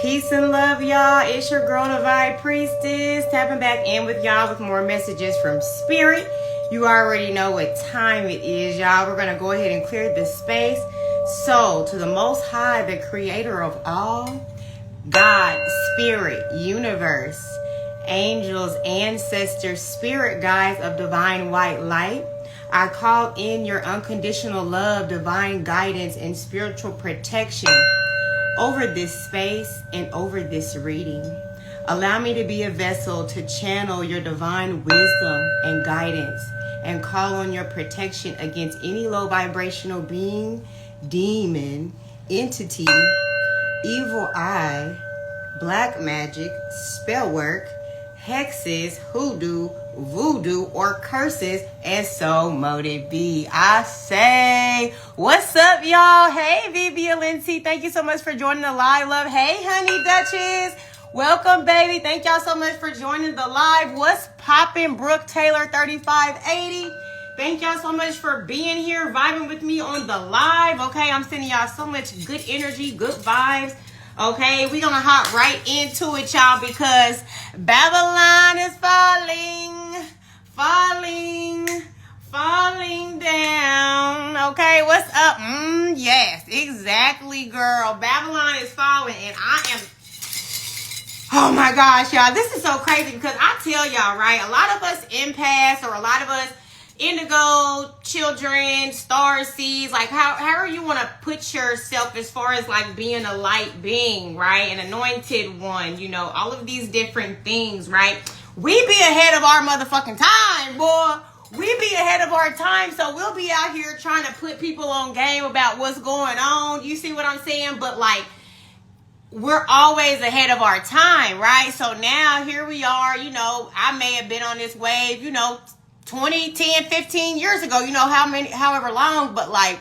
Peace and love, y'all. It's your girl, the Vibe Priestess, tapping back in with y'all with more messages from Spirit. You already know what time it is, y'all. We're going to go ahead and clear this space. So, to the Most High, the Creator of all, God, Spirit, Universe, angels, ancestors, spirit guides of divine white light, I call in your unconditional love, divine guidance, and spiritual protection over this space and over this reading. Allow me to be a vessel to channel your divine wisdom and guidance and call on your protection against any low vibrational being, demon, entity, evil eye, black magic, spell work, hexes, hoodoo, voodoo, or curses, and so mote it be. I say, what's up, y'all? Hey, Vivialency, thank you so much for joining the live, love. Hey, Honey Duchess, welcome, baby. Thank y'all so much for joining the live. What's poppin', Brooke Taylor 3580? Thank y'all so much for being here, vibing with me on the live. Okay, I'm sending y'all so much good energy, good vibes. Okay, we're gonna hop right into it, y'all, because Babylon is falling down. Okay, what's up? Yes, exactly, girl. Babylon is falling, and I am, oh my gosh, y'all, this is so crazy because I tell y'all, right, a lot of us empaths or a lot of us indigo children, star seeds, like however you want to put yourself as far as like being a light being, right, an anointed one, you know, all of these different things, right? We be ahead of our motherfucking time, boy. We be ahead of our time, so we'll be out here trying to put people on game about what's going on. You see what I'm saying? But like, we're always ahead of our time, right? So now here we are, you know, I may have been on this wave, you know, 20, 10, 15 years ago, you know, however long, but like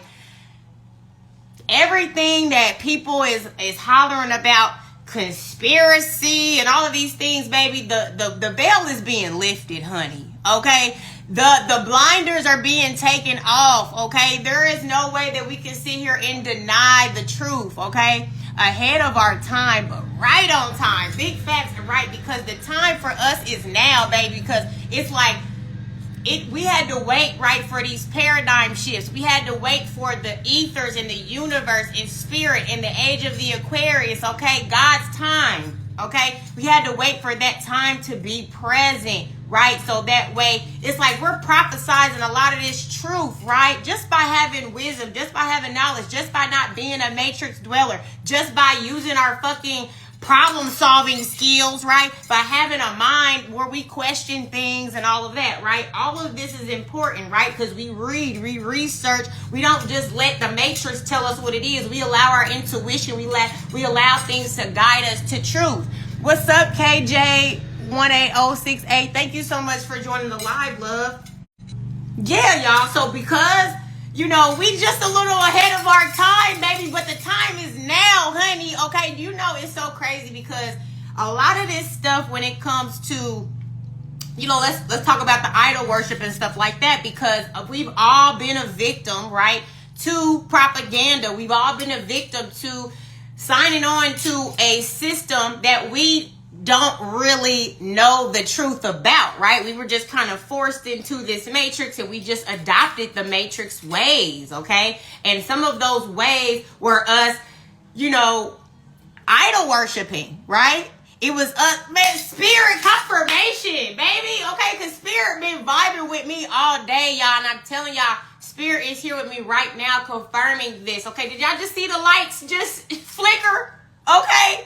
everything that people is hollering about, conspiracy and all of these things, baby, the veil is being lifted, honey. Okay, the blinders are being taken off. Okay, there is no way that we can sit here and deny the truth. Okay, ahead of our time, but right on time. Big facts, right? Because the time for us is now, baby. Because it's like, we had to wait, right, for these paradigm shifts. We had to wait for the ethers and the universe and spirit in the age of the Aquarius, okay? God's time, okay? We had to wait for that time to be present, right? So that way, it's like we're prophesizing a lot of this truth, right? Just by having wisdom, just by having knowledge, just by not being a matrix dweller, just by using our fucking problem solving skills, right? By having a mind where we question things and all of that, right? All of this is important, right? Because we read, we research. We don't just let the matrix tell us what it is. We allow our intuition. We allow things to guide us to truth. What's up, KJ18068? Thank you so much for joining the live, love. Yeah, y'all. So because, you know, we just a little ahead of our time, baby, but the time is now, honey, okay? You know, it's so crazy because a lot of this stuff when it comes to, you know, let's talk about the idol worship and stuff like that, because we've all been a victim, right, to propaganda. We've all been a victim to signing on to a system that we don't really know the truth about, right? We were just kind of forced into this matrix and we just adopted the matrix ways, okay? And some of those ways were us, you know, idol worshiping, right? It was us, man, spirit confirmation, baby, okay? Because spirit been vibing with me all day, y'all, and I'm telling y'all, spirit is here with me right now confirming this, okay? Did y'all just see the lights just flicker, okay?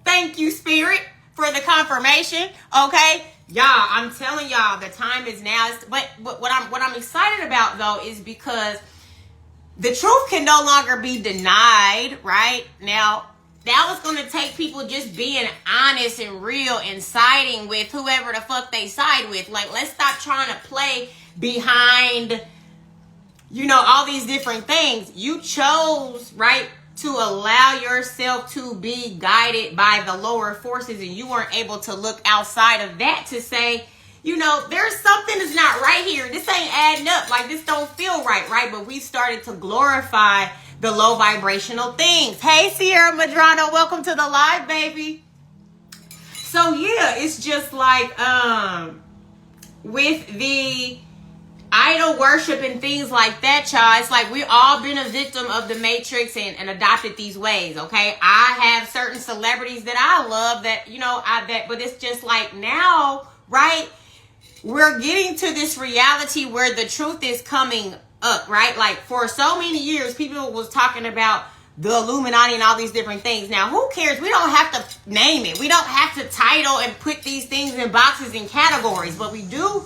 Thank you, Spirit, for the confirmation. Okay, y'all. I'm telling y'all, the time is now. But what I'm excited about though is because the truth can no longer be denied. Right now it's going to take people just being honest and real and siding with whoever the fuck they side with. Like, let's stop trying to play behind, you know, all these different things. You chose, right, to allow yourself to be guided by the lower forces, and you weren't able to look outside of that to say, you know, there's something that's not right here. This ain't adding up. Like, this don't feel right, right? But we started to glorify the low vibrational things. Hey, Sierra Madrano, welcome to the live, baby. So yeah, it's just like with the idol worship and things like that, y'all. It's like we all been a victim of the matrix and adopted these ways. Okay, I have certain celebrities that I love that, you know, but it's just like now, right? We're getting to this reality where the truth is coming up, right? Like for so many years, people was talking about the Illuminati and all these different things. Now, who cares? We don't have to name it. We don't have to title and put these things in boxes and categories, but we do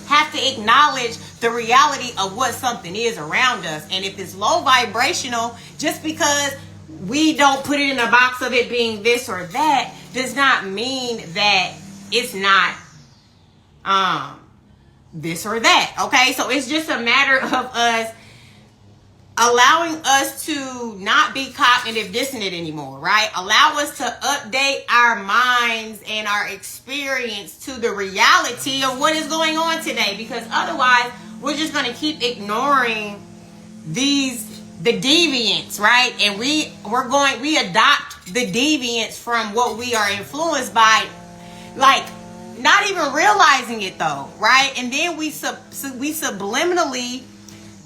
have to acknowledge the reality of what something is around us. And if it's low vibrational, just because we don't put it in a box of it being this or that does not mean that it's not this or that. Okay, so it's just a matter of us allowing us to not be cognitive dissonant anymore, right? Allow us to update our minds and our experience to the reality of what is going on today, because otherwise we're just going to keep ignoring the deviance, right? And we adopt the deviance from what we are influenced by, like not even realizing it though, right? And then we subliminally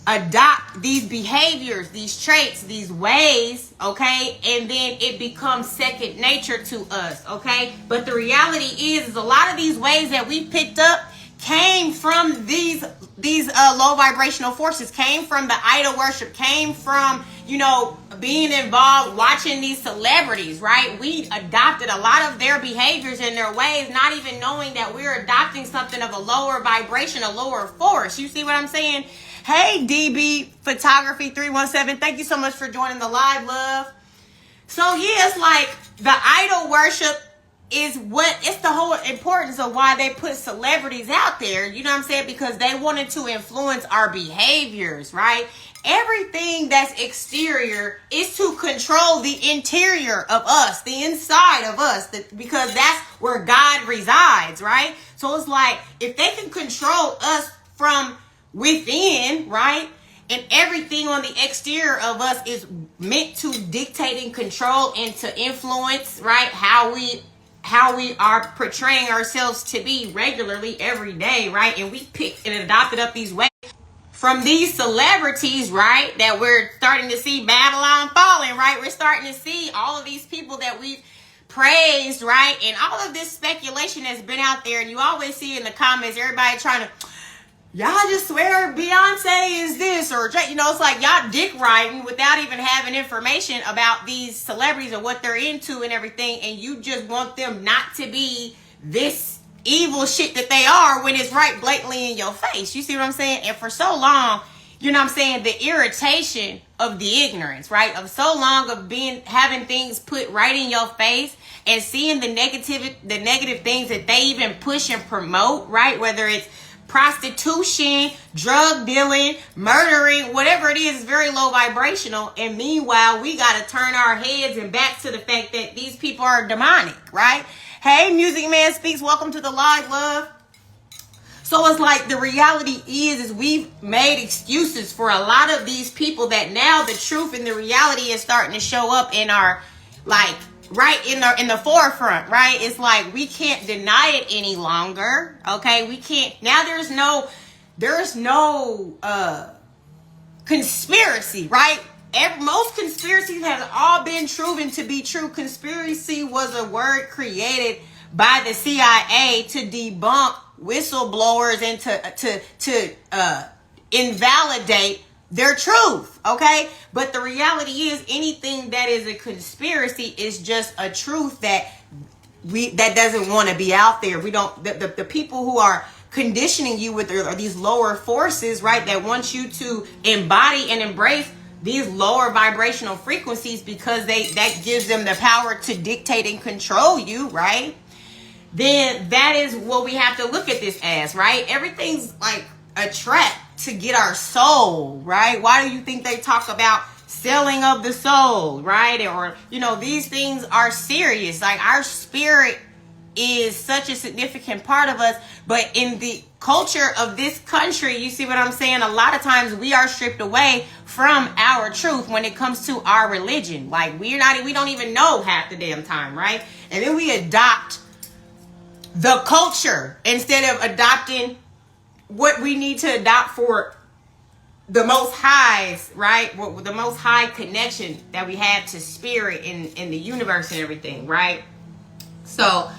adopt these behaviors, these traits, these ways, okay? And then it becomes second nature to us, okay? But the reality is a lot of these ways that we picked up came from these low vibrational forces, came from the idol worship, came from, you know, being involved, watching these celebrities, right? We adopted a lot of their behaviors and their ways, not even knowing that we're adopting something of a lower vibration, a lower force. You see what I'm saying? Hey, DB Photography 317, thank you so much for joining the live, love. So yeah, it's like the idol worship is it's the whole importance of why they put celebrities out there, you know what I'm saying? Because they wanted to influence our behaviors, right? Everything that's exterior is to control the interior of us, the inside of us, because that's where God resides, right? So it's like, if they can control us from within, right? And everything on the exterior of us is meant to dictate and control and to influence, right? How we are portraying ourselves to be regularly every day, right? And we picked and adopted up these ways from these celebrities, right? That we're starting to see Babylon falling, right? We're starting to see all of these people that we've praised, right? And all of this speculation has been out there, and you always see in the comments, everybody trying to, y'all just swear Beyonce is this, or, you know, it's like y'all dick riding without even having information about these celebrities and what they're into and everything, and you just want them not to be this evil shit that they are when it's right blatantly in your face. You see what I'm saying? And for so long, you know what I'm saying, the irritation of the ignorance, right? Of so long of having things put right in your face and seeing the negative things that they even push and promote, right? Whether it's prostitution, drug dealing, murdering, whatever it is very low vibrational. And meanwhile, we got to turn our heads and back to the fact that these people are demonic, right? Hey, Music Man Speaks, welcome to the live, love. So it's like the reality is we've made excuses for a lot of these people that now the truth and the reality is starting to show up in our, like, right in the forefront, right? It's like we can't deny it any longer, okay? We can't. Now there's no conspiracy, right? Most conspiracies have all been proven to be true. Conspiracy was a word created by the CIA to debunk whistleblowers and to invalidate their truth, okay? But the reality is anything that is a conspiracy is just a truth that doesn't want to be out there. We don't, the people who are conditioning you with are these lower forces, right? That want you to embody and embrace these lower vibrational frequencies because that gives them the power to dictate and control you, right? Then that is what we have to look at this as, right? Everything's like a trap to get our soul, right? Why do you think they talk about selling of the soul, right? Or, you know, these things are serious. Like our spirit is such a significant part of us, but in the culture of this country, you see what I'm saying? A lot of times we are stripped away from our truth when it comes to our religion. Like we don't even know half the damn time, right? And then we adopt the culture instead of adopting what we need to adopt for the most highs, right? The most high connection that we have to spirit in the universe and everything, right? So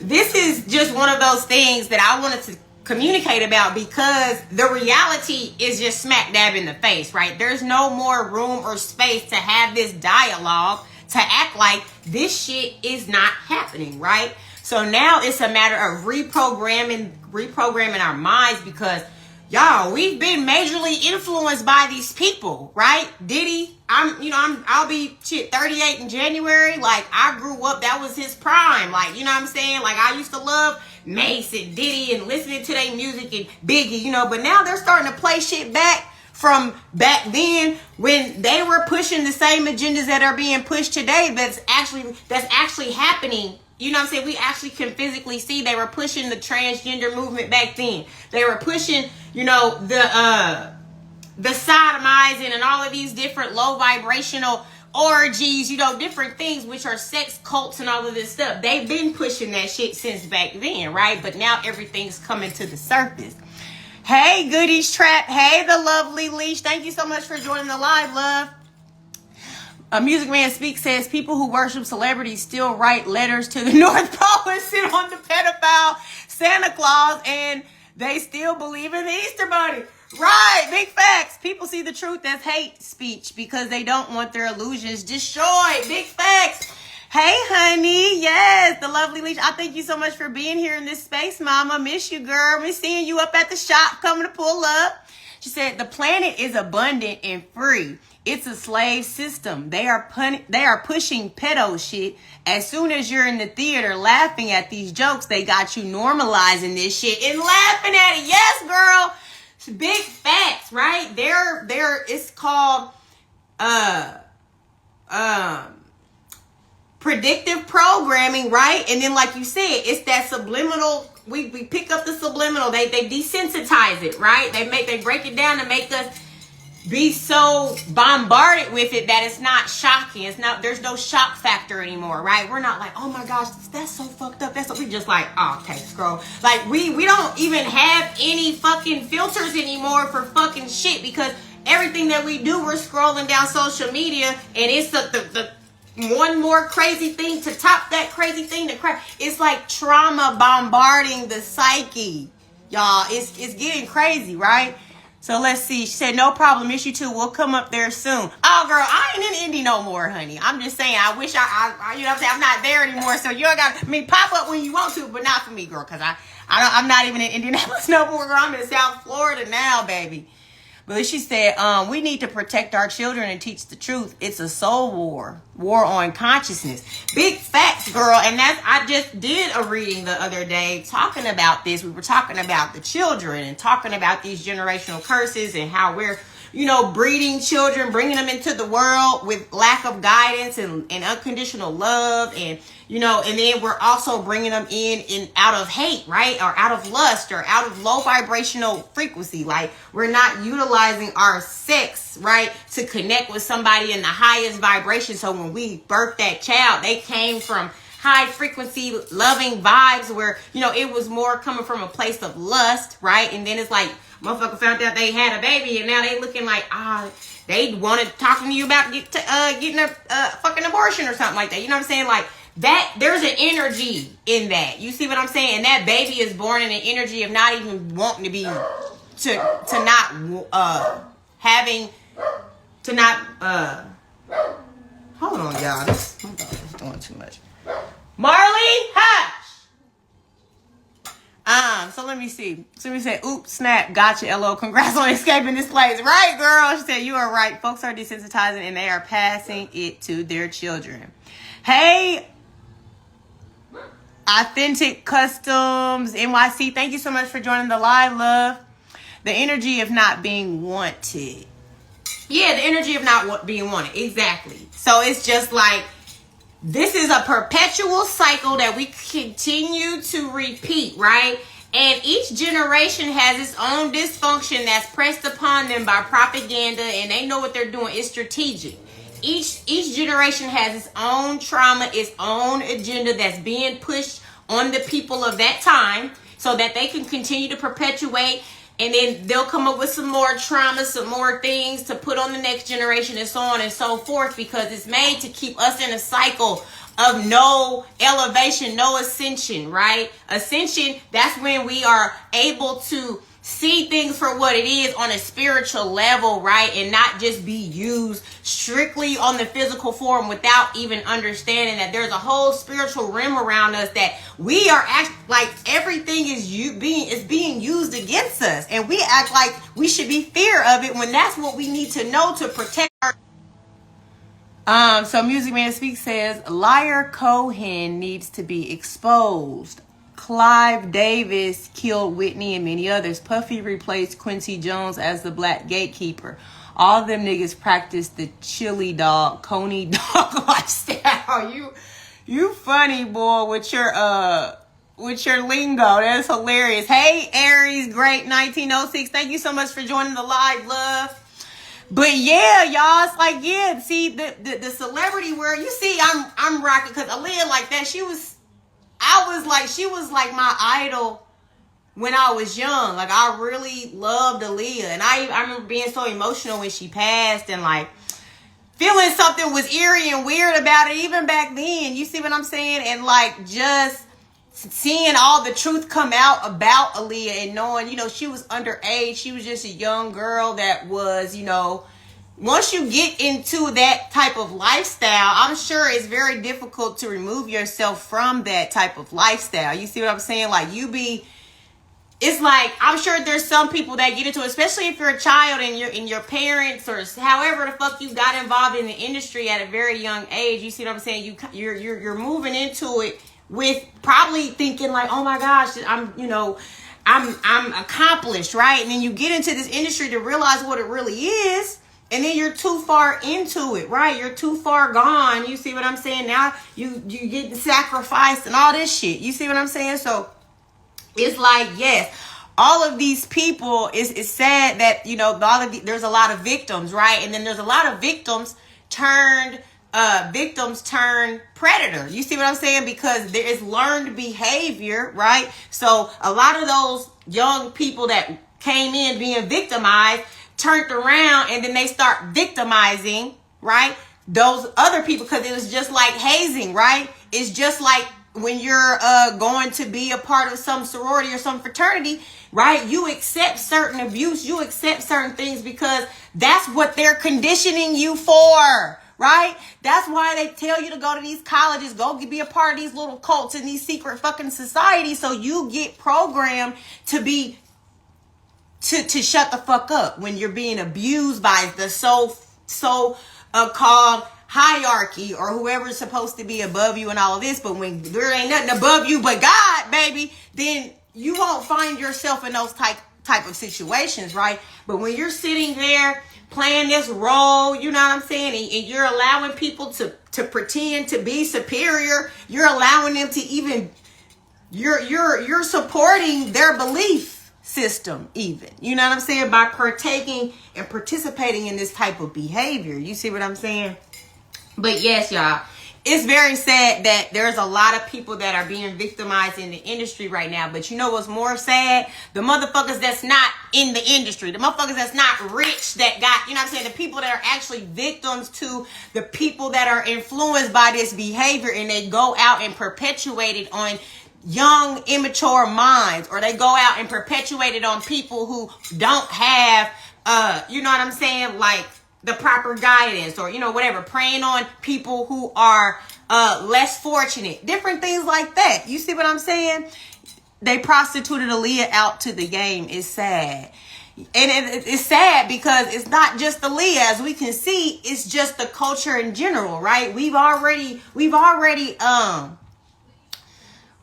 this is just one of those things that I wanted to communicate about, because the reality is just smack dab in the face, right? There's no more room or space to have this dialogue to act like this shit is not happening, right? So now it's a matter of reprogramming our minds, because y'all, we've been majorly influenced by these people, right? Diddy, I'll be 38 in January. Like, I grew up, that was his prime. Like, you know what I'm saying? Like, I used to love Mace and Diddy and listening to their music and Biggie, but now they're starting to play shit back from back then when they were pushing the same agendas that are being pushed today. That's actually happening. You know what I'm saying? We actually can physically see they were pushing the transgender movement back then. They were pushing, the sodomizing and all of these different low vibrational orgies, different things, which are sex cults and all of this stuff. They've been pushing that shit since back then, right? But now everything's coming to the surface. Hey, Goodies Trap. Hey, the lovely Leash. Thank you so much for joining the live, love. A Music Man Speak says people who worship celebrities still write letters to the North Pole and sit on the pedophile Santa Claus, and they still believe in the Easter Bunny. Right, big facts. People see the truth as hate speech because they don't want their illusions destroyed. Big facts. Hey, honey. Yes, the lovely Leash. I thank you so much for being here in this space, mama. Miss you, girl. Miss seeing you up at the shop coming to pull up. She said, the planet is abundant and free. It's a slave system. They are pushing pedo shit. As soon as you're in the theater laughing at these jokes, they got you normalizing this shit and laughing at it. Yes, girl. It's big facts, right? It's called predictive programming, right? And then, like you said, it's that subliminal. We pick up the subliminal. They desensitize it, right? They break it down to make us be so bombarded with it that it's not shocking. There's no shock factor anymore, right? We're not like, oh my gosh, that's so fucked up. We just like, oh, okay, scroll. Like we don't even have any fucking filters anymore for fucking shit, because everything that we do, we're scrolling down social media, and it's the one more crazy thing to top that crazy thing to crack. It's like trauma bombarding the psyche, y'all. It's getting crazy, right? So let's see. She said, no problem. Miss you too. We'll come up there soon. Oh, girl, I ain't in Indy no more, honey. I'm just saying, I wish I you know what I'm saying? I'm not there anymore. So you don't got to, pop up when you want to, but not for me, girl. Because I'm not even in Indianapolis no more, girl. I'm in South Florida now, baby. But she said, we need to protect our children and teach the truth. It's a soul war on consciousness. Big facts, girl. And I just did a reading the other day talking about this. We were talking about the children and talking about these generational curses and how we're, breeding children, bringing them into the world with lack of guidance and unconditional love. And, and then we're also bringing them in out of hate, right? Or out of lust or out of low vibrational frequency. Like we're not utilizing our sex, right, to connect with somebody in the highest vibration. So when we birthed that child, they came from high frequency loving vibes where, it was more coming from a place of lust, right? And then it's like, motherfucker found out they had a baby and now they looking like, they wanted talking to you about getting a fucking abortion or something like that. You know what I'm saying? Like that, there's an energy in that. You see what I'm saying? And that baby is born in an energy of not even wanting to be, to not having, to not, hold on, y'all. This my dog is doing too much. Marley, hush. So let me see. So we say, oops, snap, gotcha, LO. Congrats on escaping this place. Right, girl? She said, you are right. Folks are desensitizing and they are passing it to their children. Hey, Authentic Customs NYC. Thank you so much for joining the live, love. The energy of not being wanted. Yeah, the energy of not being wanted. Exactly. So it's just like This is a perpetual cycle that we continue to repeat, right? And each generation has its own dysfunction that's pressed upon them by propaganda, and they know what they're doing. It's strategic. Each generation has its own trauma, its own agenda that's being pushed on the people of that time so that they can continue to perpetuate, and then they'll come up with some more trauma, some more things to put on the next generation, and so on and so forth, because it's made to keep us in a cycle of no elevation, no ascension, right? Ascension, that's when we are able to see things for what it is on a spiritual level, right? And not just be used strictly on the physical form without even understanding that there's a whole spiritual realm around us that we are like everything is being used against us. And we act like we should be fear of it when that's what we need to know to protect our... So Music Man Speaks says, Liar Cohen needs to be exposed. Clive Davis killed Whitney and many others. Puffy replaced Quincy Jones as the black gatekeeper. All them niggas practice the chili dog, coney dog lifestyle. You funny, boy, with your lingo. That's hilarious. Hey, Aries, great 1906. Thank you so much for joining the live, love. But yeah, y'all, it's like, yeah, see the celebrity where you see I'm rocking, because Aaliyah like that, she was my idol when I was young. Like, I really loved Aaliyah, and I remember being so emotional when she passed, and like feeling something was eerie and weird about it even back then. You see what I'm saying? And like just seeing all the truth come out about Aaliyah and knowing, she was underage. She was just a young girl that was, once you get into that type of lifestyle, I'm sure it's very difficult to remove yourself from that type of lifestyle. You see what I'm saying? Like, it's like, I'm sure there's some people that get into it, especially if you're a child and your parents or however the fuck you got involved in the industry at a very young age. You see what I'm saying? You're moving into it with probably thinking like, oh my gosh, I'm accomplished, right? And then you get into this industry to realize what it really is. And then you're too far into it, right? You're too far gone. You see what I'm saying? Now you get sacrificed and all this shit. You see what I'm saying? So it's like, yes, all of these people, it's sad that, there's a lot of victims, right? And then there's a lot of victims turned predator. You see what I'm saying? Because there is learned behavior, right? So a lot of those young people that came in being victimized turned around, and then they start victimizing, right, those other people, because it was just like hazing, right? It's just like when you're going to be a part of some sorority or some fraternity, right? You accept certain abuse, you accept certain things because that's what they're conditioning you for, right? That's why they tell you to go to these colleges, go be a part of these little cults and these secret fucking societies, so you get programmed to be to shut the fuck up when you're being abused by the called hierarchy or whoever's supposed to be above you and all of this. But when there ain't nothing above you but God, baby, then you won't find yourself in those type of situations, right? But when you're sitting there playing this role, you know what I'm saying, and you're allowing people to pretend to be superior, you're allowing them to even, you're supporting their belief system even, you know what I'm saying, by partaking and participating in this type of behavior. You see what I'm saying? But yes, y'all, it's very sad that there's a lot of people that are being victimized in the industry right now. But you know what's more sad? The motherfuckers that's not in the industry, the motherfuckers that's not rich, that got, you know what I'm saying, the people that are actually victims to the people that are influenced by this behavior, and they go out and perpetuate it on young, immature minds, or they go out and perpetuate it on people who don't have, you know what I'm saying, like the proper guidance, or, whatever, preying on people who are less fortunate, different things like that. You see what I'm saying? They prostituted Aaliyah out to the game. It's sad. And it's sad because it's not just Aaliyah, as we can see, it's just the culture in general, right? We've already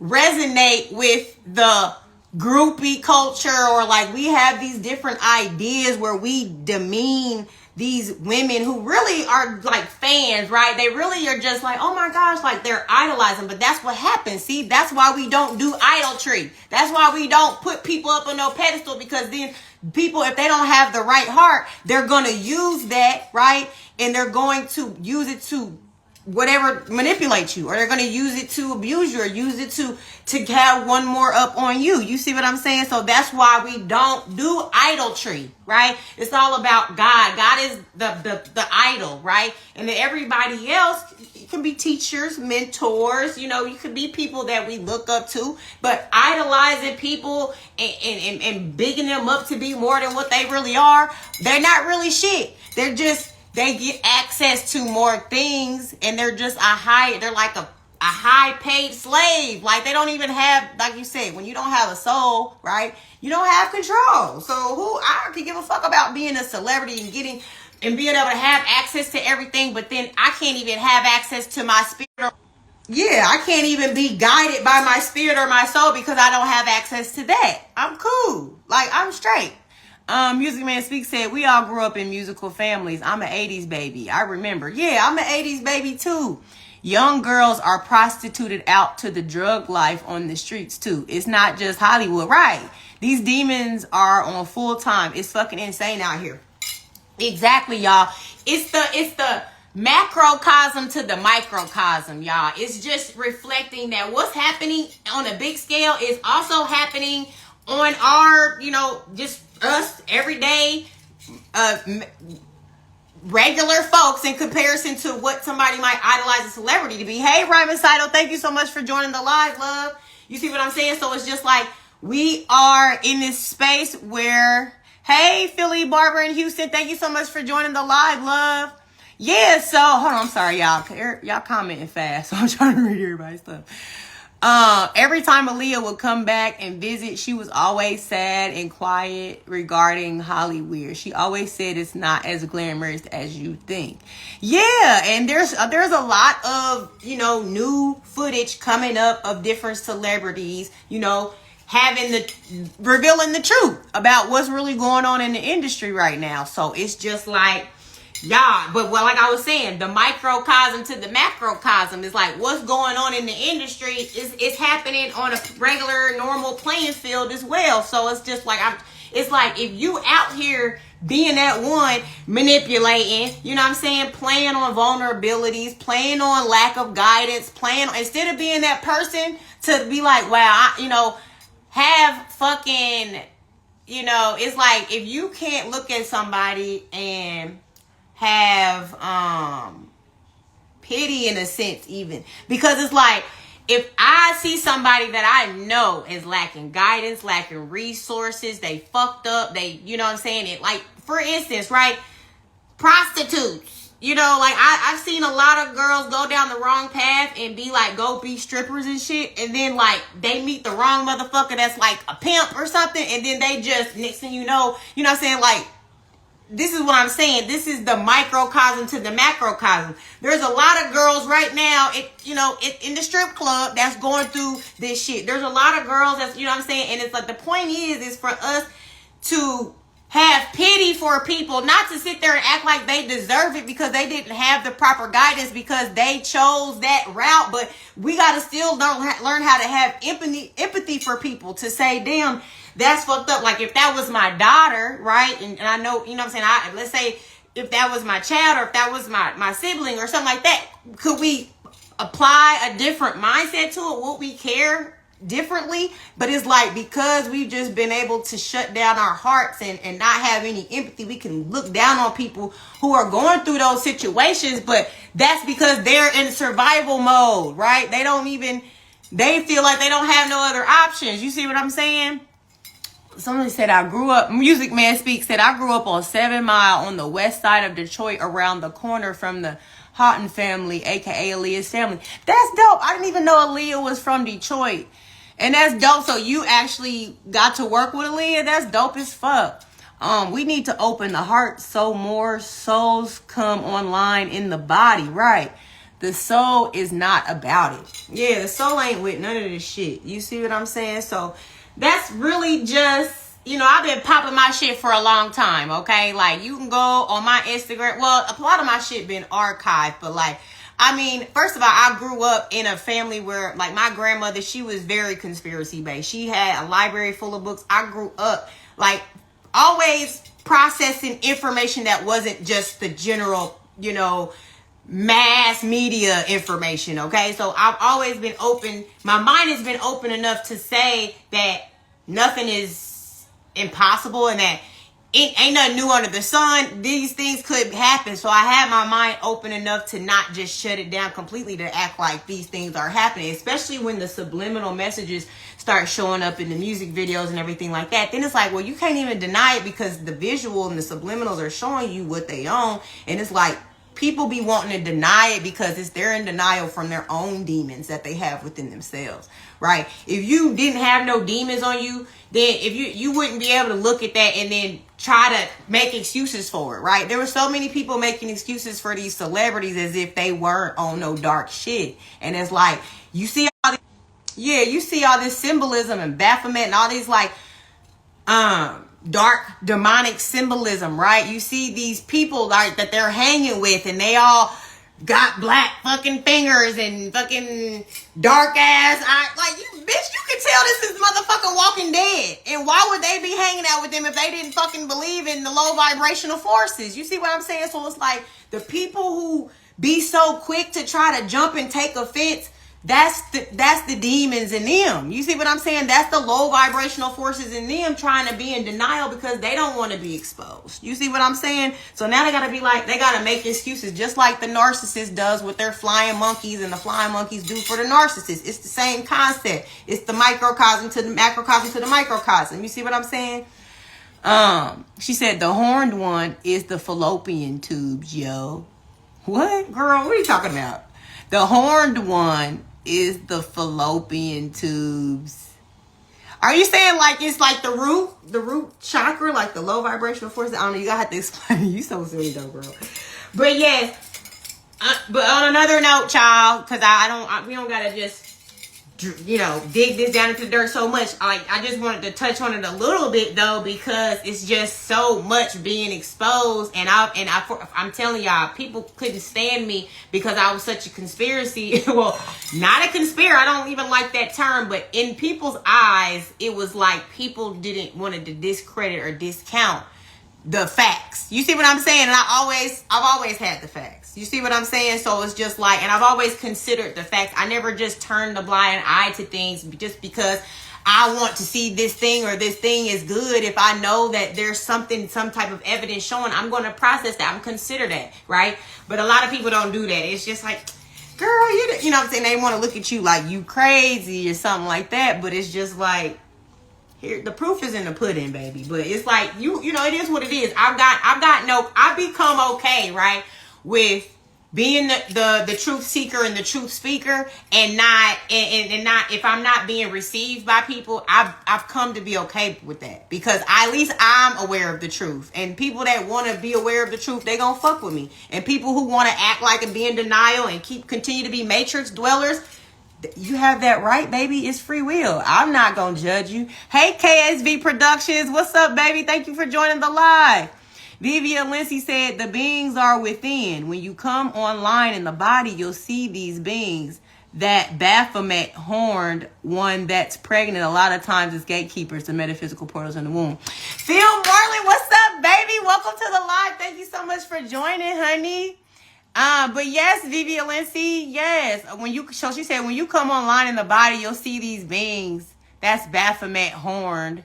resonate with the groupie culture, or like we have these different ideas where we demean these women who really are like fans, right? They really are just like, oh my gosh, like they're idolizing. But that's what happens. See, that's why we don't do idolatry. That's why we don't put people up on no pedestal, because then people, if they don't have the right heart, they're going to use that, right? And they're going to use it to whatever, manipulate you, or they're going to use it to abuse you, or use it to have one more up on you. You see what I'm saying? So that's why we don't do idolatry, right? It's all about God. God is the idol, right? And then everybody else, you can be teachers, mentors, you know, you could be people that we look up to, but idolizing people and bigging them up to be more than what they really are, they're not really shit. They get access to more things, and they're just they're like a high paid slave. Like, they don't even have, like you said, when you don't have a soul, right? You don't have control. So I could give a fuck about being a celebrity and being able to have access to everything, but then I can't even have access to my spirit. Yeah, I can't even be guided by my spirit or my soul because I don't have access to that. I'm cool. Like, I'm straight. Music Man Speak said, we all grew up in musical families. I'm an 80s baby. I remember. Yeah, I'm an 80s baby too. Young girls are prostituted out to the drug life on the streets too. It's not just Hollywood, right? These demons are on full time. It's fucking insane out here. Exactly, y'all. It's the macrocosm to the microcosm, y'all. It's just reflecting that what's happening on a big scale is also happening on our, just us everyday regular folks in comparison to what somebody might idolize a celebrity to be. Hey, Ryman Saito, thank you so much for joining the live, love. You see what I'm saying? So it's just like we are in this space where, hey, Philly, Barbara in Houston, thank you so much for joining the live, love. Yeah, so hold on, I'm sorry, y'all. Y'all commenting fast, so I'm trying to read everybody's stuff. Every time Aaliyah would come back and visit, she was always sad and quiet regarding Hollywood. She always said it's not as glamorous as you think. Yeah, and there's a lot of, new footage coming up of different celebrities, revealing the truth about what's really going on in the industry right now. So it's just like, yeah, but like I was saying, the microcosm to the macrocosm is like what's going on in the industry is happening on a regular, normal playing field as well. So it's just like it's like if you out here being that one manipulating, playing on vulnerabilities, playing on lack of guidance, instead of being that person to be like, wow, have fucking, it's like if you can't look at somebody and have pity in a sense, even because it's like if I see somebody that I know is lacking guidance, lacking resources, they fucked up, they it, like for instance, right, prostitutes, I've seen a lot of girls go down the wrong path and be like, go be strippers and shit, and then like they meet the wrong motherfucker that's like a pimp or something, and then they just, next thing like, this is what I'm saying. This is the microcosm to the macrocosm. There's a lot of girls right now, in the strip club that's going through this shit. There's a lot of girls that's, and it's like the point is for us to have pity for people, not to sit there and act like they deserve it because they didn't have the proper guidance because they chose that route. But we got to still learn how to have empathy for people to say, damn, that's fucked up. Like if that was my daughter, right? And I know, let's say if that was my child or if that was my sibling or something like that, could we apply a different mindset to it? Would we care differently? But it's like, because we've just been able to shut down our hearts and not have any empathy, we can look down on people who are going through those situations, but that's because they're in survival mode, right? They feel like they don't have no other options. You see what I'm saying? Somebody said Music Man Speak said, I grew up on 7 Mile on the west side of Detroit around the corner from the Houghton family, aka Aaliyah's family. That's dope. I didn't even know Aaliyah was from Detroit. And that's dope. So you actually got to work with Aaliyah. That's dope as fuck. We need to open the heart so more souls come online in the body, right? The soul is not about it. Yeah, the soul ain't with none of this shit. You see what I'm saying? So that's really just you know, I've been popping my shit for a long time, okay? Like, you can go on my Instagram. Well, a lot of my shit been archived, but like, I mean, first of all, I grew up in a family where, like, my grandmother, she was very conspiracy based. She had a library full of books. I grew up, like, always processing information that wasn't just the general, you know, mass media information, okay? So I've always been open. My mind has been open enough to say that nothing is impossible and that it ain't nothing new under the sun. These things could happen. So I had my mind open enough to not just shut it down completely, to act like these things are happening, especially when the subliminal messages start showing up in the music videos and everything like that. Then it's like, well, you can't even deny it because the visual and the subliminals are showing you what they own. And it's like, people be wanting to deny it because they're in denial from their own demons that they have within themselves, right? If you didn't have no demons on you, then if you wouldn't be able to look at that and then try to make excuses for it, right? There were so many people making excuses for these celebrities as if they weren't on no dark shit. And it's like, you see all you see all this symbolism and Baphomet and all these like dark demonic symbolism, right? You see these people like that they're hanging with and they all got black fucking fingers and fucking dark ass eyes. Like, you bitch, you can tell this is motherfucking Walking Dead. And why would they be hanging out with them if they didn't fucking believe in the low vibrational forces? You see what I'm saying? So it's like the people who be so quick to try to jump and take offense, that's the demons in them. You see what I'm saying? That's the low vibrational forces in them trying to be in denial because they don't want to be exposed. You see what I'm saying? So now they got to be like, they got to make excuses just like the narcissist does with their flying monkeys and the flying monkeys do for the narcissist. It's the same concept. It's the microcosm to the macrocosm to the microcosm. You see what I'm saying? She said the horned one is the fallopian tubes, yo. What? Girl, what are you talking about? The horned one is the fallopian tubes. Are you saying like it's like the root chakra, like the low vibrational force? I don't know. You gotta have to explain. You so silly though, girl. But yes. But on another note, child, because we don't gotta just, you know, dig this down into the dirt so much. I just wanted to touch on it a little bit though, because it's just so much being exposed, and I'm telling y'all, people couldn't stand me because I was such a conspiracy. Well, not a conspiracy. I don't even like that term, but in people's eyes, it was like people didn't wanted to discredit or discount the facts. You see what I'm saying? And I've always had the facts. You see what I'm saying? So it's just like, and I've always considered the facts. I never just turned a blind eye to things just because I want to see this thing or this thing is good. If I know that there's some type of evidence showing, I'm going to process that. I'm consider that, right? But a lot of people don't do that. It's just like, girl, you know what I'm saying? They want to look at you like you crazy or something like that. But it's just like, here, the proof is in the pudding, baby. But it's like, you know, it is what it is. I've become okay, right, with being the truth seeker and the truth speaker, and not if I'm not being received by people, I've come to be okay with that, because at least I'm aware of the truth, and people that want to be aware of the truth, they gonna fuck with me, and people who want to act like and be in denial and continue to be matrix dwellers, you have that right, baby. It's free will. I'm not gonna judge you. Hey, KSV Productions, what's up, baby? Thank you for joining the live. Vivian Lindsay said the beings are within. When you come online in the body, you'll see these beings. That Baphomet horned one that's pregnant a lot of times is gatekeepers, the metaphysical portals in the womb. Phil Marlin, what's up, baby? Welcome to the live. Thank you so much for joining, honey. But yes, Vivian Lindsay, yes. So she said, when you come online in the body, you'll see these beings. That's Baphomet horned.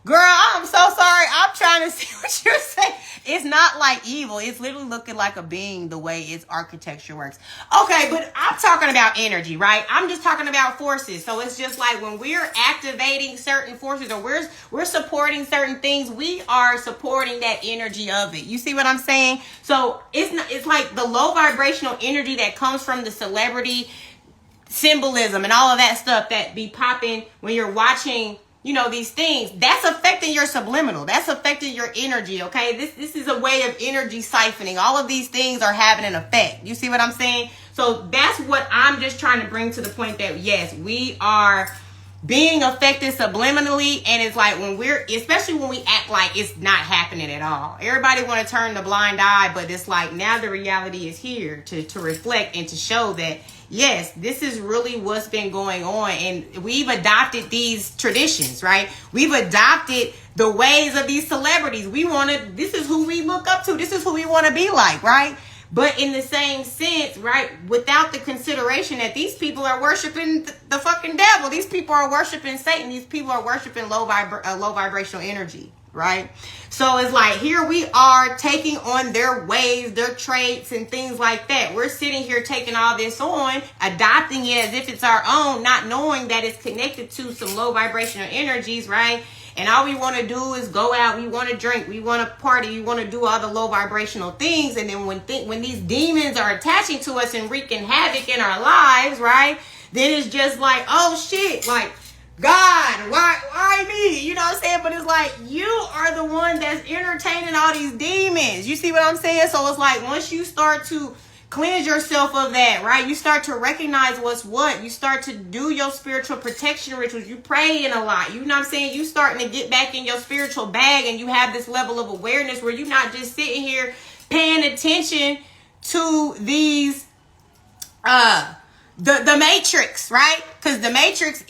Girl, I'm so sorry. I'm trying to see what you're saying. It's not like evil. It's literally looking like a being the way its architecture works. Okay, but I'm talking about energy, right? I'm just talking about forces. So it's just like when we're activating certain forces, or we're supporting certain things, we are supporting that energy of it. You see what I'm saying? So it's like the low vibrational energy that comes from the celebrity symbolism and all of that stuff that be popping when you're watching, you know, these things. That's affecting your subliminal. That's affecting your energy, okay? This is a way of energy siphoning. All of these things are having an effect. You see what I'm saying? So that's what I'm just trying to bring to the point that, yes, we are being affected subliminally, and it's like when especially when we act like it's not happening at all. Everybody want to turn the blind eye, but it's like now the reality is here to reflect and to show that yes, this is really what's been going on, and we've adopted these traditions, right? We've adopted the ways of these celebrities. This is who we look up to. This is who we want to be like, right? But in the same sense, right, without the consideration that these people are worshiping the fucking devil. These people are worshiping Satan. These people are worshiping low vibrational energy, right? So it's like here we are taking on their ways, their traits, and things like that. We're sitting here taking all this on, adopting it as if it's our own, not knowing that it's connected to some low vibrational energies, right? And all we want to do is go out. We want to drink. We want to party. We want to do all the low vibrational things. And then when these demons are attaching to us and wreaking havoc in our lives, right? Then it's just like, oh shit, like, God, why me? You know what I'm saying? But it's like, you are the one that's entertaining all these demons. You see what I'm saying? So it's like, once you start to cleanse yourself of that, right? You start to recognize what's what. You start to do your spiritual protection rituals. You praying a lot. You know what I'm saying? You starting to get back in your spiritual bag, and you have this level of awareness where you're not just sitting here paying attention to these, the matrix, right? Because the matrix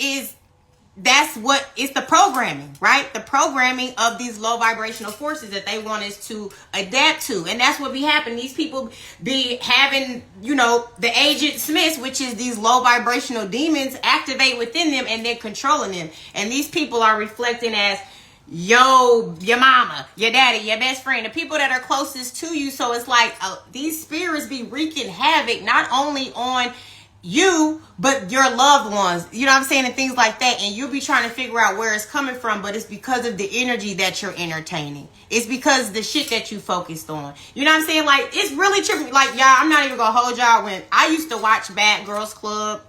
that's what it's the programming, right? The programming of these low vibrational forces that they want us to adapt to. And that's what be happening. These people be having, the Agent Smiths, which is these low vibrational demons, activate within them and then controlling them. And these people are reflecting as your mama, your daddy, your best friend, the people that are closest to you. So it's like these spirits be wreaking havoc not only on you, but your loved ones, you know what I'm saying, and things like that. And you'll be trying to figure out where it's coming from, but it's because of the energy that you're entertaining. It's because the shit that you focused on. You know what I'm saying? Like, it's really trippy. Like, y'all, I'm not even gonna hold y'all. When I used to watch Bad Girls Club,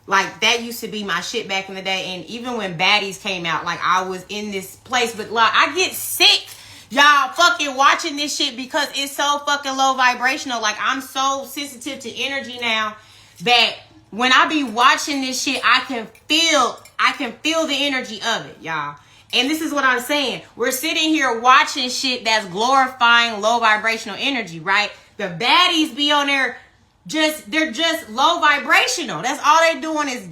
like, that used to be my shit back in the day. And even when Baddies came out, like, I was in this place. But, like, I get sick, y'all, fucking watching this shit because it's so fucking low vibrational. Like, I'm so sensitive to energy now that when I be watching this shit, I can feel the energy of it, y'all. And this is what I'm saying. We're sitting here watching shit that's glorifying low vibrational energy, right? The baddies be on there they're just low vibrational. That's all they doing is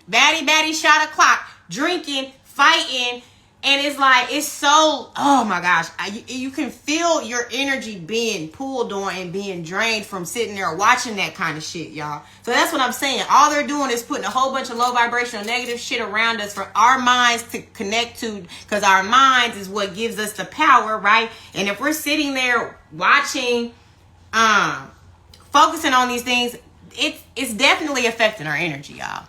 baddie shot o'clock, drinking, fighting. And it's like, it's so, oh my gosh, you can feel your energy being pulled on and being drained from sitting there watching that kind of shit, y'all. So that's what I'm saying. All they're doing is putting a whole bunch of low vibrational negative shit around us for our minds to connect to, because our minds is what gives us the power, right? And if we're sitting there watching, focusing on these things, it's definitely affecting our energy, y'all.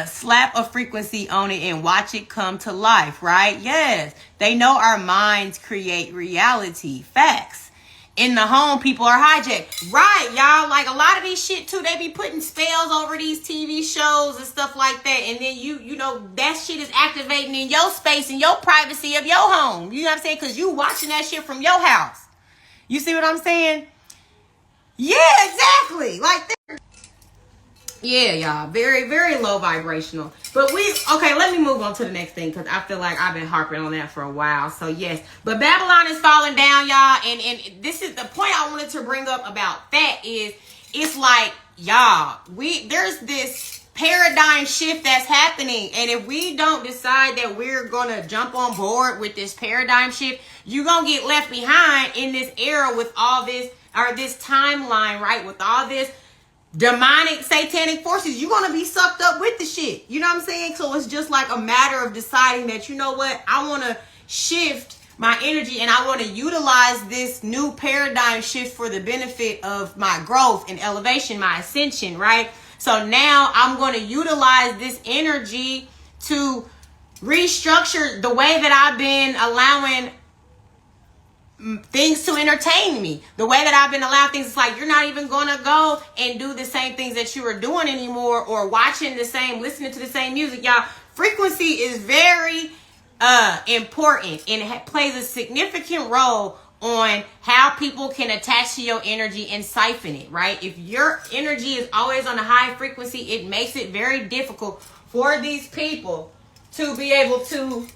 Slap a frequency on it and watch it come to life, right? Yes, they know our minds create reality. Facts. In the home, people are hijacked, right, y'all? Like, a lot of these shit too, they be putting spells over these TV shows and stuff like that, and then you know that shit is activating in your space, in your privacy of your home. You know what I'm saying? Because you watching that shit from your house. You see what I'm saying? Yeah, exactly. Like, yeah, y'all, very, very low vibrational. But okay, let me move on to the next thing, because I feel like I've been harping on that for a while. So yes, but Babylon is falling down, y'all. And this is the point I wanted to bring up about that is, it's like, y'all, there's this paradigm shift that's happening. And if we don't decide that we're going to jump on board with this paradigm shift, you're going to get left behind in this era with all this, or this timeline, right? With all this demonic satanic forces, you're gonna be sucked up with the shit. You know what I'm saying? So it's just like a matter of deciding that, you know what, I want to shift my energy and I want to utilize this new paradigm shift for the benefit of my growth and elevation, my ascension, right? So now I'm going to utilize this energy to restructure the way that I've been allowing things to entertain me. The way that I've been allowing things, it's like, you're not even going to go and do the same things that you were doing anymore, or watching the same, listening to the same music. Y'all, frequency is very important, and it plays a significant role on how people can attach to your energy and siphon it, right? If your energy is always on a high frequency, it makes it very difficult for these people to be able to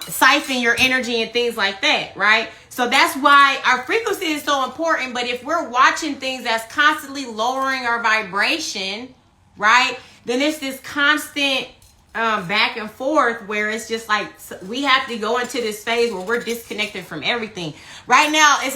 siphon your energy and things like that, right? So that's why our frequency is so important. But if we're watching things that's constantly lowering our vibration, right, then it's this constant back and forth where it's just like we have to go into this phase where we're disconnected from everything. Right now, it's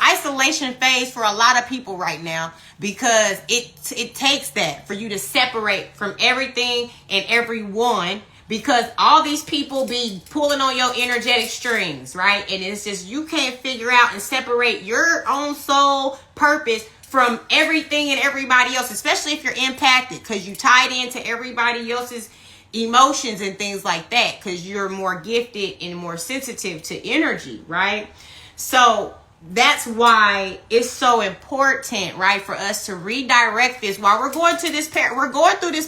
isolation phase for a lot of people right now, because it takes that for you to separate from everything and everyone, because all these people be pulling on your energetic strings, right? And it's just you can't figure out and separate your own soul purpose from everything and everybody else, especially if you're impacted, because you tied into everybody else's emotions and things like that, because you're more gifted and more sensitive to energy, right? So that's why it's so important, right, for us to redirect this while we're going through this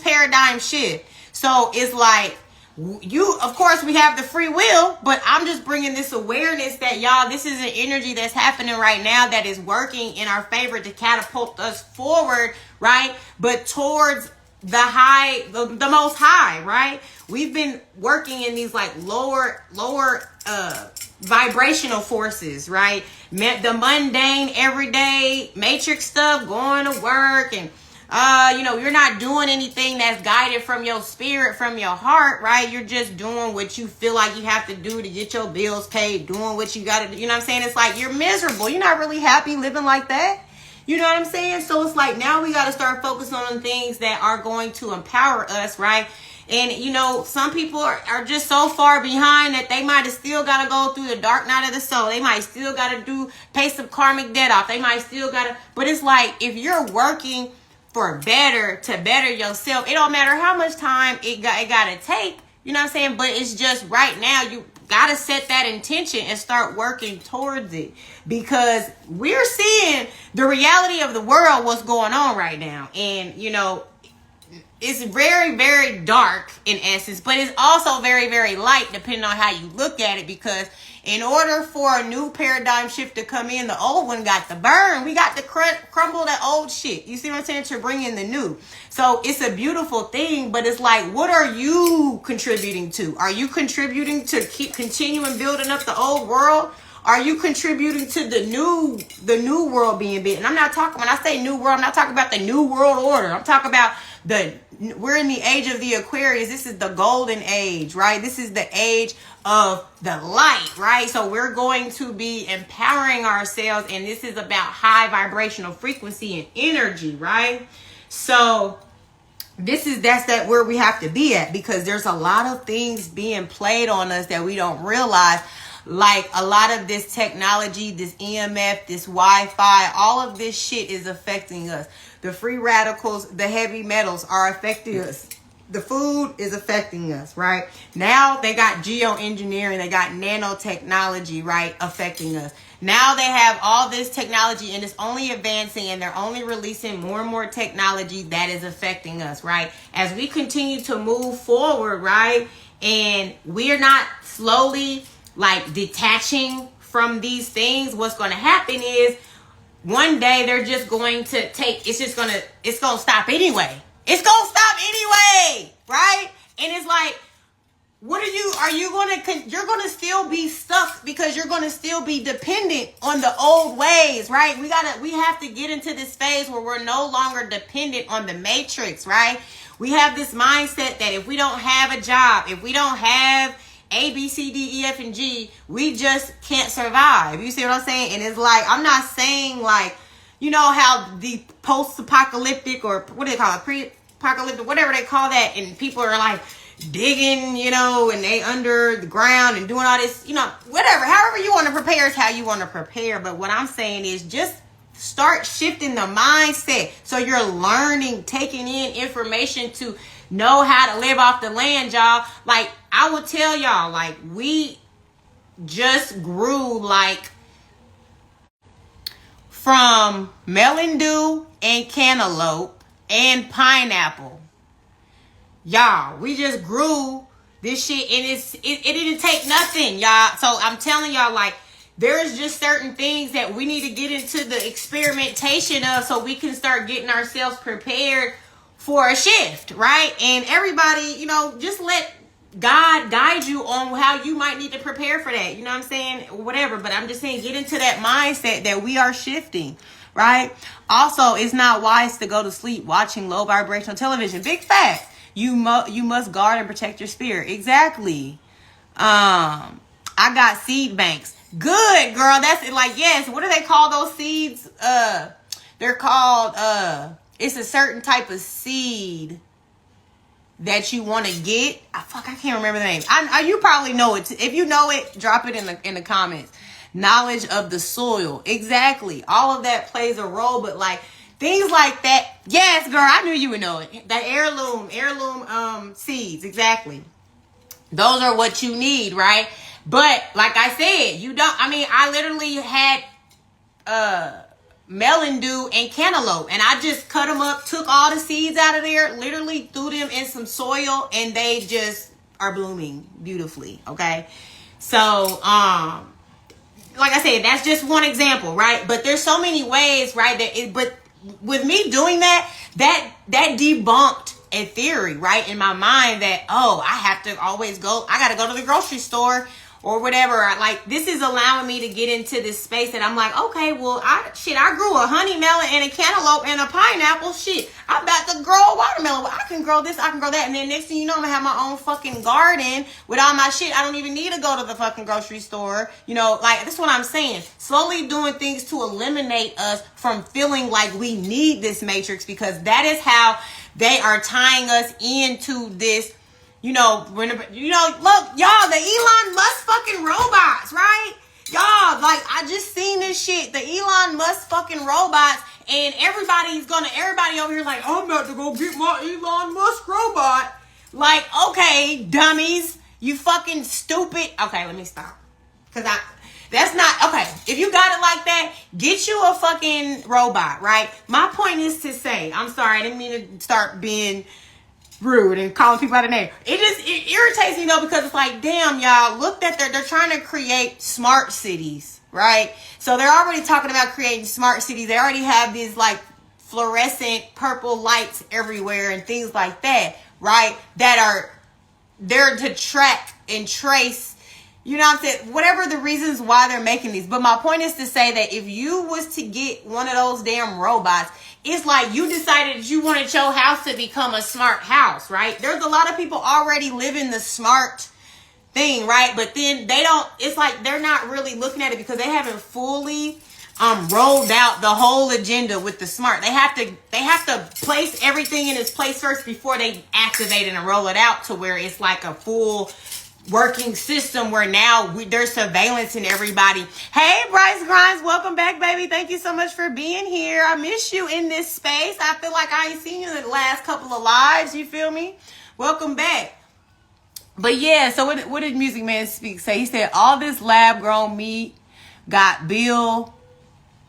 paradigm shift. So it's like, of course, we have the free will, but I'm just bringing this awareness that, y'all, this is an energy that's happening right now that is working in our favor to catapult us forward, right? But towards the most high, right? We've been working in these like lower vibrational forces, right? The mundane, everyday matrix stuff, going to work and you're not doing anything that's guided from your spirit, from your heart, right? You're just doing what you feel like you have to do to get your bills paid, doing what you got to do. You know what I'm saying? It's like you're miserable. You're not really happy living like that. You know what I'm saying? So it's like now we got to start focusing on things that are going to empower us, right? And, some people are just so far behind that they might have still got to go through the dark night of the soul. They might still got to pay some karmic debt off. They might still got to, but it's like if you're working to better yourself, it don't matter how much time it got to take, you know what I'm saying? But it's just right now, you got to set that intention and start working towards it, because we're seeing the reality of the world, what's going on right now. And, it's very, very dark in essence, but it's also very, very light depending on how you look at it, because in order for a new paradigm shift to come in, the old one got to burn. We got to crumble that old shit. You see what I'm saying? To bring in the new. So it's a beautiful thing, but it's like, what are you contributing to? Are you contributing to keep continuing building up the old world? Are you contributing to the new world being built? And I'm not talking, when I say new world, I'm not talking about the new world order. I'm talking about we're in the age of the Aquarius. This is the golden age, right? This is the age of the light, right? So we're going to be empowering ourselves, and this is about high vibrational frequency and energy, right? So that's where we have to be at, because there's a lot of things being played on us that we don't realize. Like a lot of this technology, this EMF, this Wi-Fi, all of this shit is affecting us. The free radicals, the heavy metals are affecting us. The food is affecting us, right? Now they got geoengineering, they got nanotechnology, right, affecting us. Now they have all this technology, and it's only advancing, and they're only releasing more and more technology that is affecting us, right? As we continue to move forward, right, and we're not slowly like detaching from these things, what's going to happen is one day they're just going to it's going to stop anyway. It's going to stop anyway, right? And it's like, you're going to still be stuck, because you're going to still be dependent on the old ways, right? We have to get into this phase where we're no longer dependent on the matrix, right? We have this mindset that if we don't have a job, if we don't have A, B, C, D, E, F, and G, we just can't survive. You see what I'm saying? And it's like, I'm not saying like, how the post-apocalyptic, or what do they call it? Pre-apocalyptic, whatever they call that. And people are like digging, and they under the ground and doing all this, whatever. However you want to prepare is how you want to prepare. But what I'm saying is just start shifting the mindset. So you're learning, taking in information to know how to live off the land, y'all. Like, I would tell y'all, like, we just grew, like, from melon dew and cantaloupe and pineapple. Y'all, we just grew This shit, and it didn't take nothing, y'all. So I'm telling y'all, like, there's just certain things that we need to get into the experimentation of so we can start getting ourselves prepared for a shift, right? And everybody, you know, just let God guide you on how you might need to prepare for that. You know what I'm saying? Whatever. But I'm just saying, get into that mindset that we are shifting, right? Also, it's not wise to go to sleep watching low vibrational television. Big fact. You must guard and protect your spirit. Exactly. I got seed banks. Good, girl. That's it. Like, yes. What do they call those seeds? They're called, it's a certain type of seed that you want to get. I can't remember the name. You probably know it. If you know it, drop it in the comments. Knowledge of the soil. Exactly. All of that plays a role, but like things like that. Yes, girl, I knew you would know it. The heirloom seeds. Exactly. Those are what you need, right? But like I said, I literally had melon dew and cantaloupe, and I just cut them up, took all the seeds out of there, literally threw them in some soil, and they just are blooming beautifully. Okay. So, like I said, that's just one example, right? But there's so many ways, right? But with me doing that debunked a theory, right, in my mind that, oh, I have to always I got to go to the grocery store or whatever. Like, this is allowing me to get into this space that I'm like, okay, well, I grew a honey melon and a cantaloupe and a pineapple. Shit, I'm about to grow a watermelon. Well, I can grow this, I can grow that. And then next thing you know, I'm going to have my own fucking garden with all my shit. I don't even need to go to the fucking grocery store. You know, like, that's what I'm saying. Slowly doing things to eliminate us from feeling like we need this matrix, because that is how they are tying us into this. Look, y'all, the Elon Musk fucking robots, right? Y'all, like, I just seen this shit, the Elon Musk fucking robots, and everybody over here like, I'm about to go get my Elon Musk robot. Like, okay, dummies, you fucking stupid. Okay, let me stop. That's not, okay, if you got it like that, get you a fucking robot, right? My point is to say, I'm sorry, I didn't mean to start being rude and calling people out of name. It irritates me though, because it's like, damn, y'all, look that they're trying to create smart cities, right? So they're already talking about creating smart cities. They already have these like fluorescent purple lights everywhere and things like that, right? That are there to track and trace, you know what I'm saying? Whatever the reasons why they're making these. But my point is to say that if you was to get one of those damn robots, it's like you decided you wanted your house to become a smart house, right? There's a lot of people already living the smart thing, right? But then it's like they're not really looking at it because they haven't fully rolled out the whole agenda with the smart. They have to place everything in its place first before they activate it and roll it out to where it's like a full working system where now there's surveillance in everybody. Hey, Bryce Grimes, welcome back, baby. Thank you so much for being here. I miss you in this space. I feel like I ain't seen you in the last couple of lives. You feel me? Welcome back. But yeah, so what did Music Man Speak say? He said, all this lab grown meat got Bill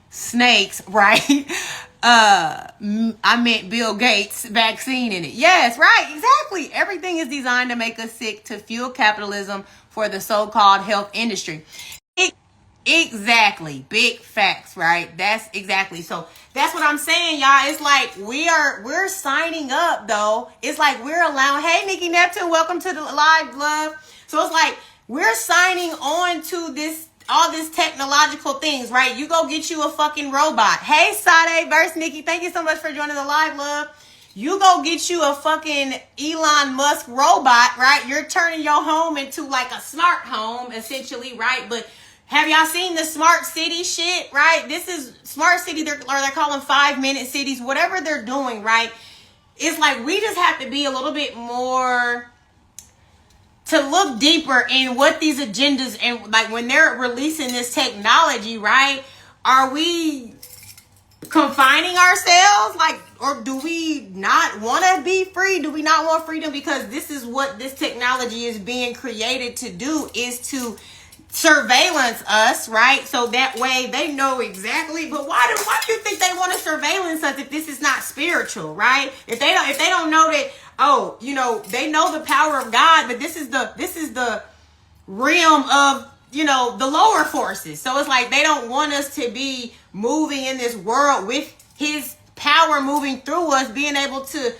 snakes, right? I meant Bill Gates vaccine in it. Yes, right. Exactly. Everything is designed to make us sick to fuel capitalism for the so-called health industry. Exactly. Big facts, right? That's exactly. So that's what I'm saying, y'all. It's like we're signing up though. It's like we're allowing, hey, Nikki Neptune, welcome to the live, love. So it's like we're signing on to all this technological things, right? You go get you a fucking robot. Hey, Sade verse Nikki, thank you so much for joining the live, love. You go get you a fucking Elon Musk robot, right? You're turning your home into like a smart home, essentially, right? But have y'all seen the smart city shit, right? This is smart city, they're calling 5-minute cities, whatever they're doing, right? It's like we just have to be a little bit more to look deeper in what these agendas, and like when they're releasing this technology, right? Are we confining ourselves? Like, or do we not want to be free? Do we not want freedom? Because this is what this technology is being created to do, is to surveillance us, right? So that way they know exactly. But why do you think they want to surveillance us if this is not spiritual, right? If they don't know that oh, you know, they know the power of God, but this is the realm of, you know, the lower forces. So it's like they don't want us to be moving in this world with his power moving through us, being able to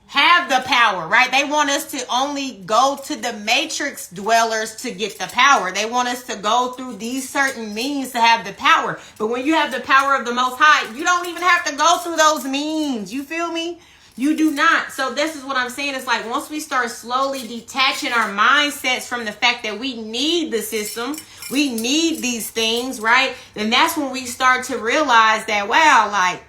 have the power, right? They want us to only go to the matrix dwellers to get the power. They want us to go through these certain means to have the power. But when you have the power of the Most High, you don't even have to go through those means. You feel me? You do not. So this is what I'm saying. It's like once we start slowly detaching our mindsets from the fact that we need the system, we need these things, right? Then that's when we start to realize that, wow, like,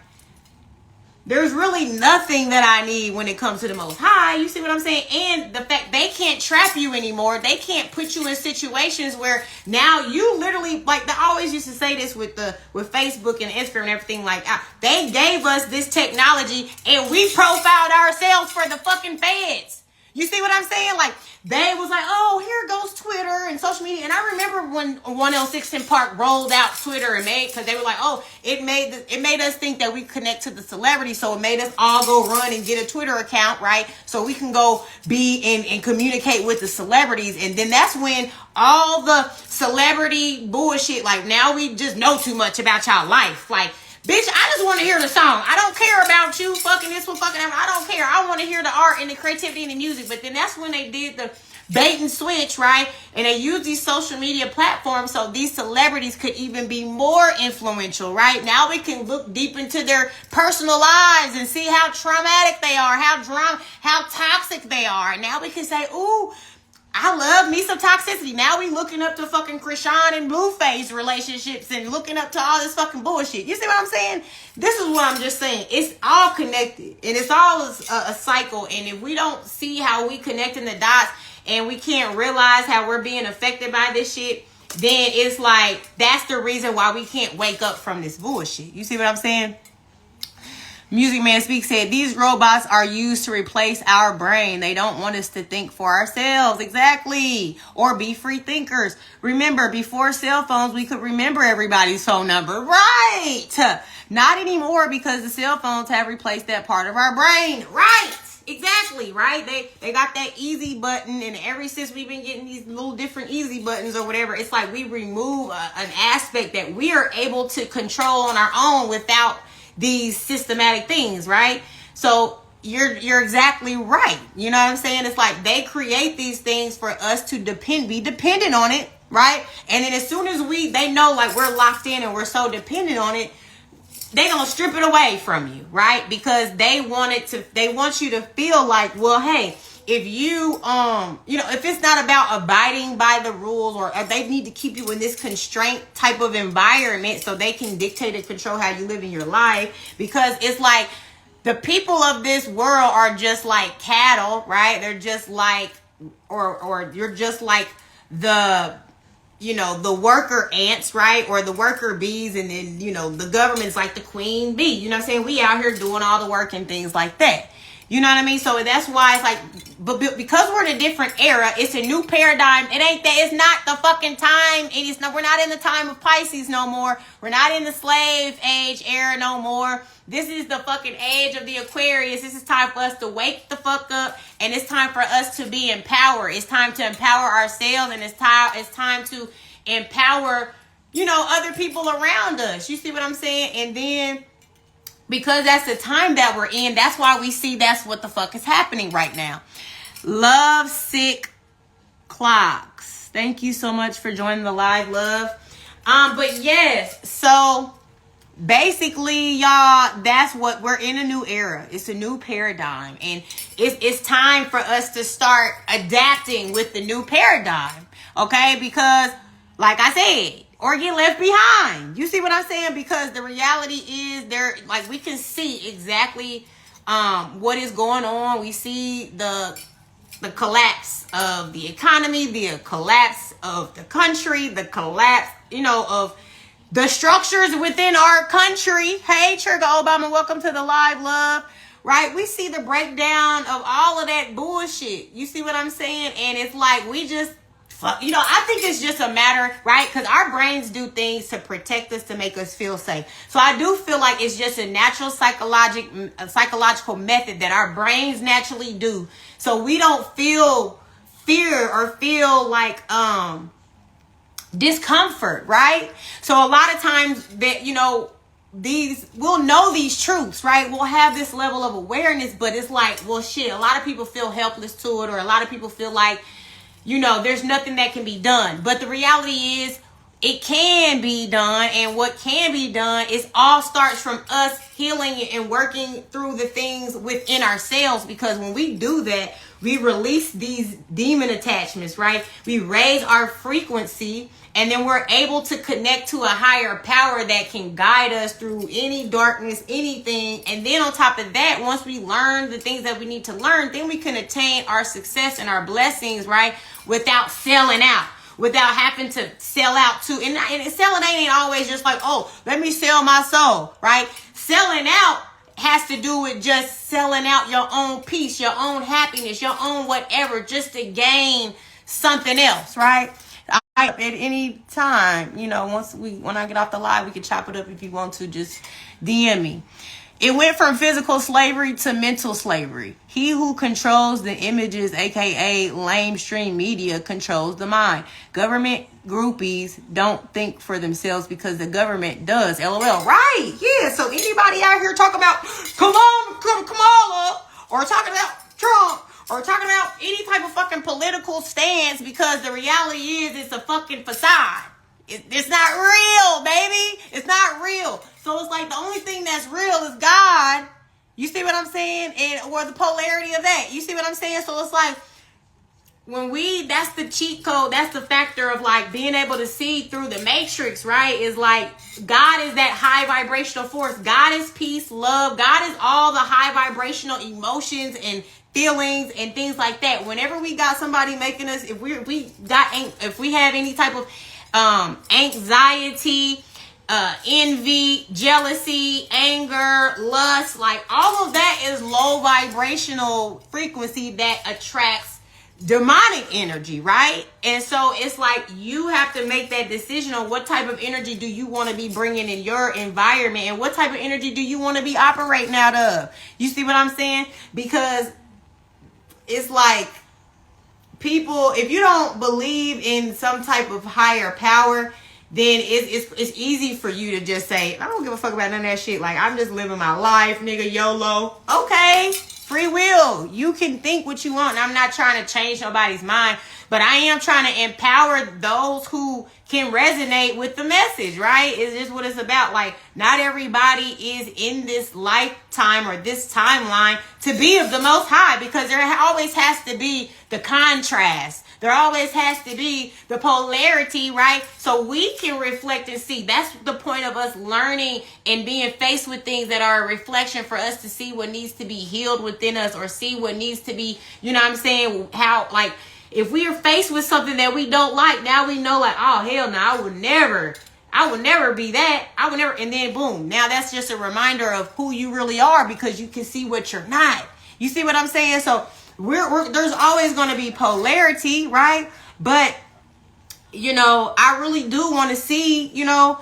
there's really nothing that I need when it comes to the Most High. You see what I'm saying? And the fact they can't trap you anymore. They can't put you in situations where now you literally, like, they always used to say this with Facebook and Instagram and everything, like, they gave us this technology and we profiled ourselves for the fucking feds. You see what I'm saying? Like, they was like, oh, here goes Twitter and social media. And I remember when 106 in Park rolled out Twitter and because they were like, oh, it made us think that we connect to the celebrity. So it made us all go run and get a Twitter account, right? So we can go be and communicate with the celebrities. And then that's when all the celebrity bullshit, like, now we just know too much about y'all life. Like, bitch, I just want to hear the song. I don't care about you fucking this one, fucking that. I don't care. I want to hear the art and the creativity and the music. But then that's when they did the bait and switch, right? And they used these social media platforms so these celebrities could even be more influential, right? Now we can look deep into their personal lives and see how traumatic they are, how toxic they are. And now we can say, ooh, I love me some toxicity. Now we looking up to fucking Krishan and Blueface relationships and looking up to all this fucking bullshit. You see what I'm saying? This is what I'm just saying. It's all connected and it's all a cycle. And if we don't see how we connecting the dots and we can't realize how we're being affected by this shit, then it's like, that's the reason why we can't wake up from this bullshit. You see what I'm saying? Music Man Speak said, these robots are used to replace our brain. They don't want us to think for ourselves. Exactly. Or be free thinkers. Remember, before cell phones, we could remember everybody's phone number. Right. Not anymore because the cell phones have replaced that part of our brain. Right. Exactly. Right. They got that easy button. And since we've been getting these little different easy buttons or whatever, it's like we remove an aspect that we are able to control on our own without these systematic things, right? So you're exactly right. You know what I'm saying? It's like they create these things for us to be dependent on it, right? And then as soon as they know like we're locked in and we're so dependent on it, they gonna strip it away from you, right? Because they want you to feel like, well, hey, if you, if it's not about abiding by the rules or they need to keep you in this constraint type of environment so they can dictate and control how you live in your life, because it's like the people of this world are just like cattle, right? They're just like, or you're just like the worker ants, right? Or the worker bees. And then, the government's like the queen bee, you know what I'm saying? We out here doing all the work and things like that. You know what I mean? So that's why it's like, but because we're in a different era, it's a new paradigm. It's not the fucking time. We're not in the time of Pisces no more. We're not in the slave age era no more. This is the fucking age of the Aquarius. This is time for us to wake the fuck up. And it's time for us to be empowered. It's time to empower ourselves. And it's time to empower, other people around us. You see what I'm saying? And then, because that's the time that we're in, that's why we see that's what the fuck is happening right now. Love Sick Clocks. Thank you so much for joining the live, love. But yes, so basically, y'all, that's what we're in, a new era. It's a new paradigm. And it's time for us to start adapting with the new paradigm. Okay? Because, like I said, or get left behind. You see what I'm saying? Because the reality is we can see exactly what is going on. We see the collapse of the economy, the collapse of the country, the collapse, of the structures within our country. Hey, Trigger Obama, welcome to the live, love. Right? We see the breakdown of all of that bullshit. You see what I'm saying? And it's like we just fuck? You know, I think it's just a matter, right? Because our brains do things to protect us, to make us feel safe. So I do feel like it's just a natural psychological method that our brains naturally do. So we don't feel fear or feel like discomfort, right? So a lot of times that, you know, we'll know these truths, right? We'll have this level of awareness, but it's like, well, shit, a lot of people feel helpless to it, or a lot of people feel like, you know, there's nothing that can be done. But the reality is it can be done, and what can be done is all starts from us healing and working through the things within ourselves, because when we do that, we release these demon attachments, right? We raise our frequency, and then we're able to connect to a higher power that can guide us through any darkness, anything. And then on top of that, once we learn the things that we need to learn, then we can attain our success and our blessings, right? Without selling out, without having to sell out to, and selling ain't always just like, oh, let me sell my soul, right? Selling out has to do with just selling out your own peace, your own happiness, your own whatever, just to gain something else, right? At any time, you know, when I get off the live, we can chop it up. If you want to, just DM me. It went from physical slavery to mental slavery. He who controls the images, aka lamestream media, controls the mind. Government groupies don't think for themselves because the government does. LOL. Right? Yeah. So anybody out here talking about Kamala, or talking about Trump, or talking about any type of fucking political stance, because the reality is it's a fucking facade. It's not real, baby. It's not real. So it's like the only thing that's real is God. You see what I'm saying? Or the polarity of that. You see what I'm saying? So it's like, that's the cheat code. That's the factor of like being able to see through the matrix, right? Is like, God is that high vibrational force. God is peace, love. God is all the high vibrational emotions and feelings and things like that. Whenever we got somebody making us, if we have any type of anxiety, envy, jealousy, anger, lust, like all of that is low vibrational frequency that attracts demonic energy, right? And so it's like you have to make that decision on what type of energy do you want to be bringing in your environment, and what type of energy do you want to be operating out of. You see what I'm saying? Because it's like, people, if you don't believe in some type of higher power, then it's easy for you to just say, I don't give a fuck about none of that shit. Like, I'm just living my life, nigga, YOLO. Okay, free will. You can think what you want. And I'm not trying to change nobody's mind, but I am trying to empower those who can resonate with the message, right? It's just what it's about. Like, not everybody is in this lifetime or this timeline to be of the Most High, because there always has to be the contrast. There always has to be the polarity, right? So we can reflect and see. That's the point of us learning and being faced with things that are a reflection, for us to see what needs to be healed within us, or see what needs to be, you know what I'm saying? How, like, if we are faced with something that we don't like, now we know, like, oh, hell no, I would never be that. I would never. And then boom, now that's just a reminder of who you really are, because you can see what you're not. You see what I'm saying? So there's always going to be polarity, right? But, you know, I really do want to see, you know,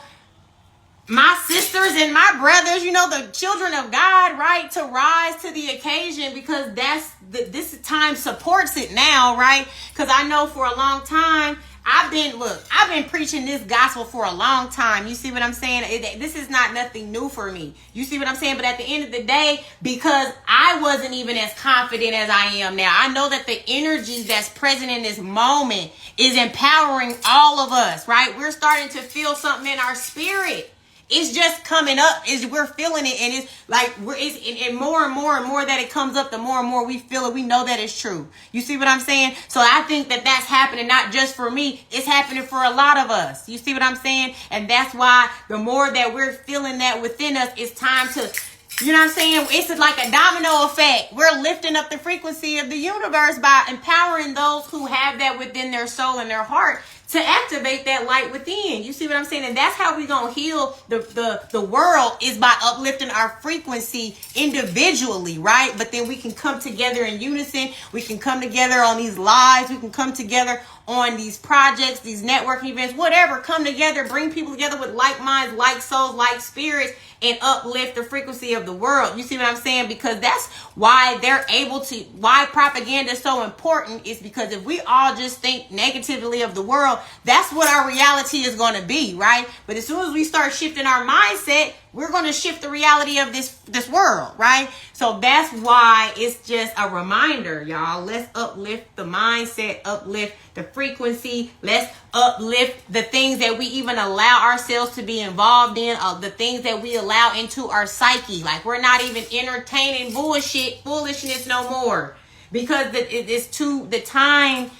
my sisters and my brothers, you know, the children of God, right, to rise to the occasion, because this time supports it now, right? Because I know for a long time, I've been preaching this gospel for a long time. You see what I'm saying? This is not nothing new for me. You see what I'm saying? But at the end of the day, because I wasn't even as confident as I am now, I know that the energy that's present in this moment is empowering all of us, right? We're starting to feel something in our spirit. It's just coming up. We're feeling it, and it's like and more and more and more that it comes up, the more and more we feel it. We know that it's true. You see what I'm saying? So I think that that's happening not just for me. It's happening for a lot of us. You see what I'm saying? And that's why the more that we're feeling that within us, it's time to, you know what I'm saying? It's like a domino effect. We're lifting up the frequency of the universe by empowering those who have that within their soul and their heart to activate that light within. You see what I'm saying? And that's how we're going to heal the world, is by uplifting our frequency individually, right? But then we can come together in unison. We can come together on these lives. We can come together on these projects, these networking events, whatever, come together, bring people together with like minds, like souls, like spirits, and uplift the frequency of the world. You see what I'm saying? Because that's why they're able to, why propaganda is so important, is because if we all just think negatively of the world, that's what our reality is going to be, right? But as soon as we start shifting our mindset, we're going to shift the reality of this world, right? So that's why it's just a reminder, y'all. Let's uplift the mindset, uplift the frequency. Let's uplift the things that we even allow ourselves to be involved in, the things that we allow into our psyche. Like, we're not even entertaining foolishness no more, because the time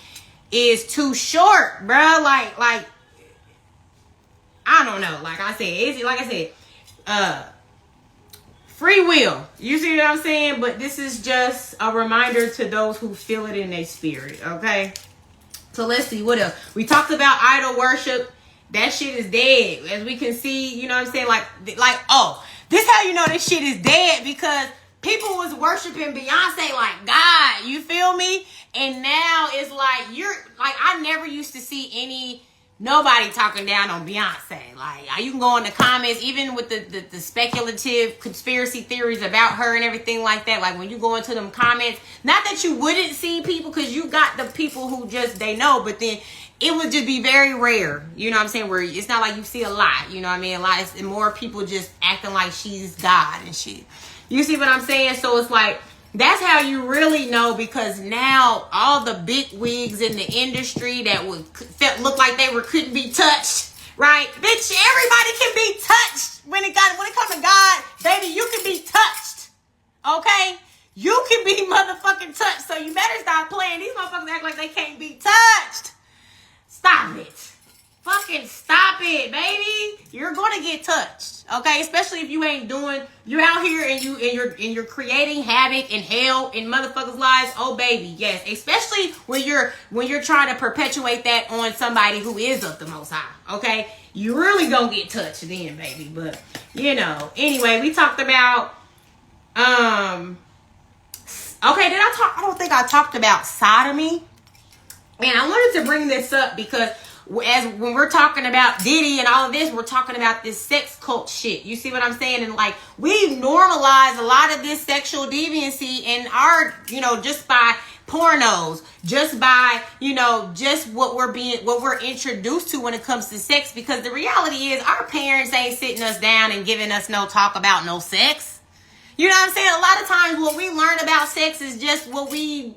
is too short, bro. Like I don't know. Like I said, free will. You see what I'm saying? But this is just a reminder to those who feel it in their spirit. Okay. So let's see what else. We talked about idol worship. That shit is dead. As we can see, you know what I'm saying? Like, oh, this how you know this shit is dead, because people was worshiping Beyonce like God. You feel me? And now it's like, I never used to see nobody talking down on Beyonce. Like, you can go in the comments, even with the speculative conspiracy theories about her and everything like that. Like, when you go into them comments, not that you wouldn't see people, because you got the people who just, they know, but then it would just be very rare. You know what I'm saying? Where it's not like you see a lot, you know what I mean? A lot, and more people just acting like she's God and shit. You see what I'm saying? So it's like, that's how you really know, because now all the big wigs in the industry that look like they couldn't be touched, right? Bitch, everybody can be touched when it comes to God, baby. You can be touched, okay? You can be motherfucking touched. So you better stop playing. These motherfuckers act like they can't be touched. Stop it. Fucking stop it, baby. You're gonna get touched, okay? Especially if you're out here and you're creating havoc and hell in motherfuckers' lives. Oh, baby, yes. Especially when you're trying to perpetuate that on somebody who is of the Most High, okay? You really gonna get touched then, baby. But anyway, we talked about okay. I don't think I talked about sodomy, and I wanted to bring this up because when we're talking about Diddy and all of this, we're talking about this sex cult shit. You see what I'm saying? And like, we normalize a lot of this sexual deviancy in our, just by pornos, just by, just what we're introduced to when it comes to sex. Because the reality is, our parents ain't sitting us down and giving us no talk about no sex. You know what I'm saying? A lot of times what we learn about sex is just what we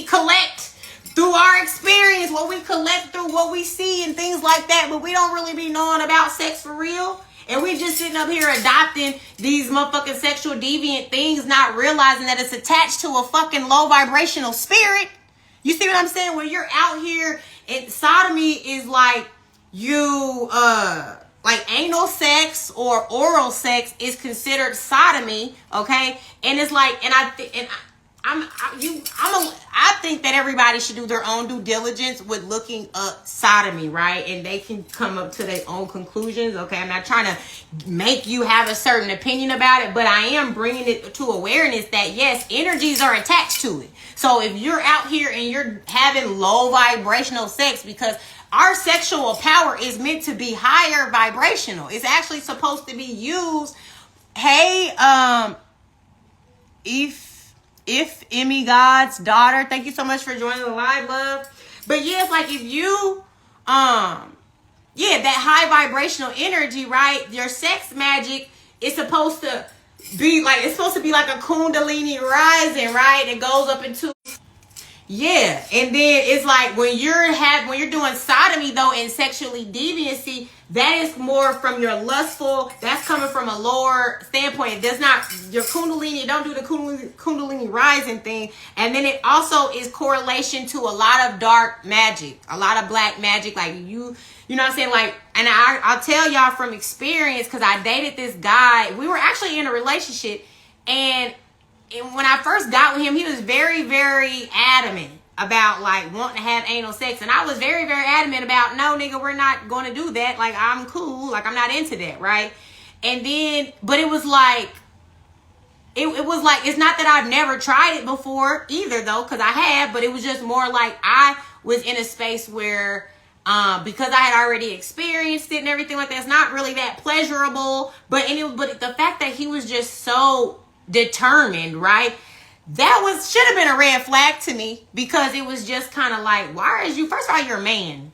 collect through our experience, what we collect through what we see and things like that, but we don't really be knowing about sex for real. And we just sitting up here adopting these motherfucking sexual deviant things, not realizing that it's attached to a fucking low vibrational spirit. You see what I'm saying? When you're out here, and sodomy is like like anal sex or oral sex is considered sodomy, okay? And it's like, I think that everybody should do their own due diligence with looking up sodomy, right? And they can come up to their own conclusions, okay? I'm not trying to make you have a certain opinion about it, but I am bringing it to awareness that, yes, energies are attached to it. So if you're out here and you're having low vibrational sex, because our sexual power is meant to be higher vibrational. It's actually supposed to be used. Hey, if Emmy God's daughter, thank you so much for joining the live, love. But yeah, it's like, if you that high vibrational energy, right? Your sex magic is supposed to be like, it's supposed to be like a kundalini rising, right? It goes up into, yeah. And then it's like, when you're doing sodomy though, and sexually deviancy, that is more from your lustful, that's coming from a lower standpoint. It does not, your kundalini, don't do the kundalini rising thing. And then it also is correlation to a lot of dark magic, a lot of black magic. Like you know what I'm saying? Like, and I'll tell y'all from experience, because I dated this guy. We were actually in a relationship, and when I first got with him, he was very, very adamant about like wanting to have anal sex. And I was very, very adamant about, no, nigga, we're not going to do that. Like, I'm cool. Like, I'm not into that. Right. And then, but it was like, it was like, it's not that I've never tried it before either though, because I have, but it was just more like, I was in a space where, because I had already experienced it and everything like that, it's not really that pleasurable. But the fact that he was just so determined, right? That should have been a red flag to me, because it was just kind of like, why is you, first of all, you're a man.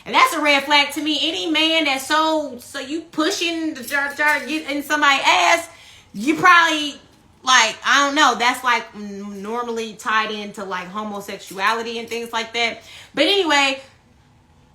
And that's a red flag to me. Any man that's so you pushing to try to get in somebody's ass, you probably, like, I don't know, that's like normally tied into like homosexuality and things like that. But anyway,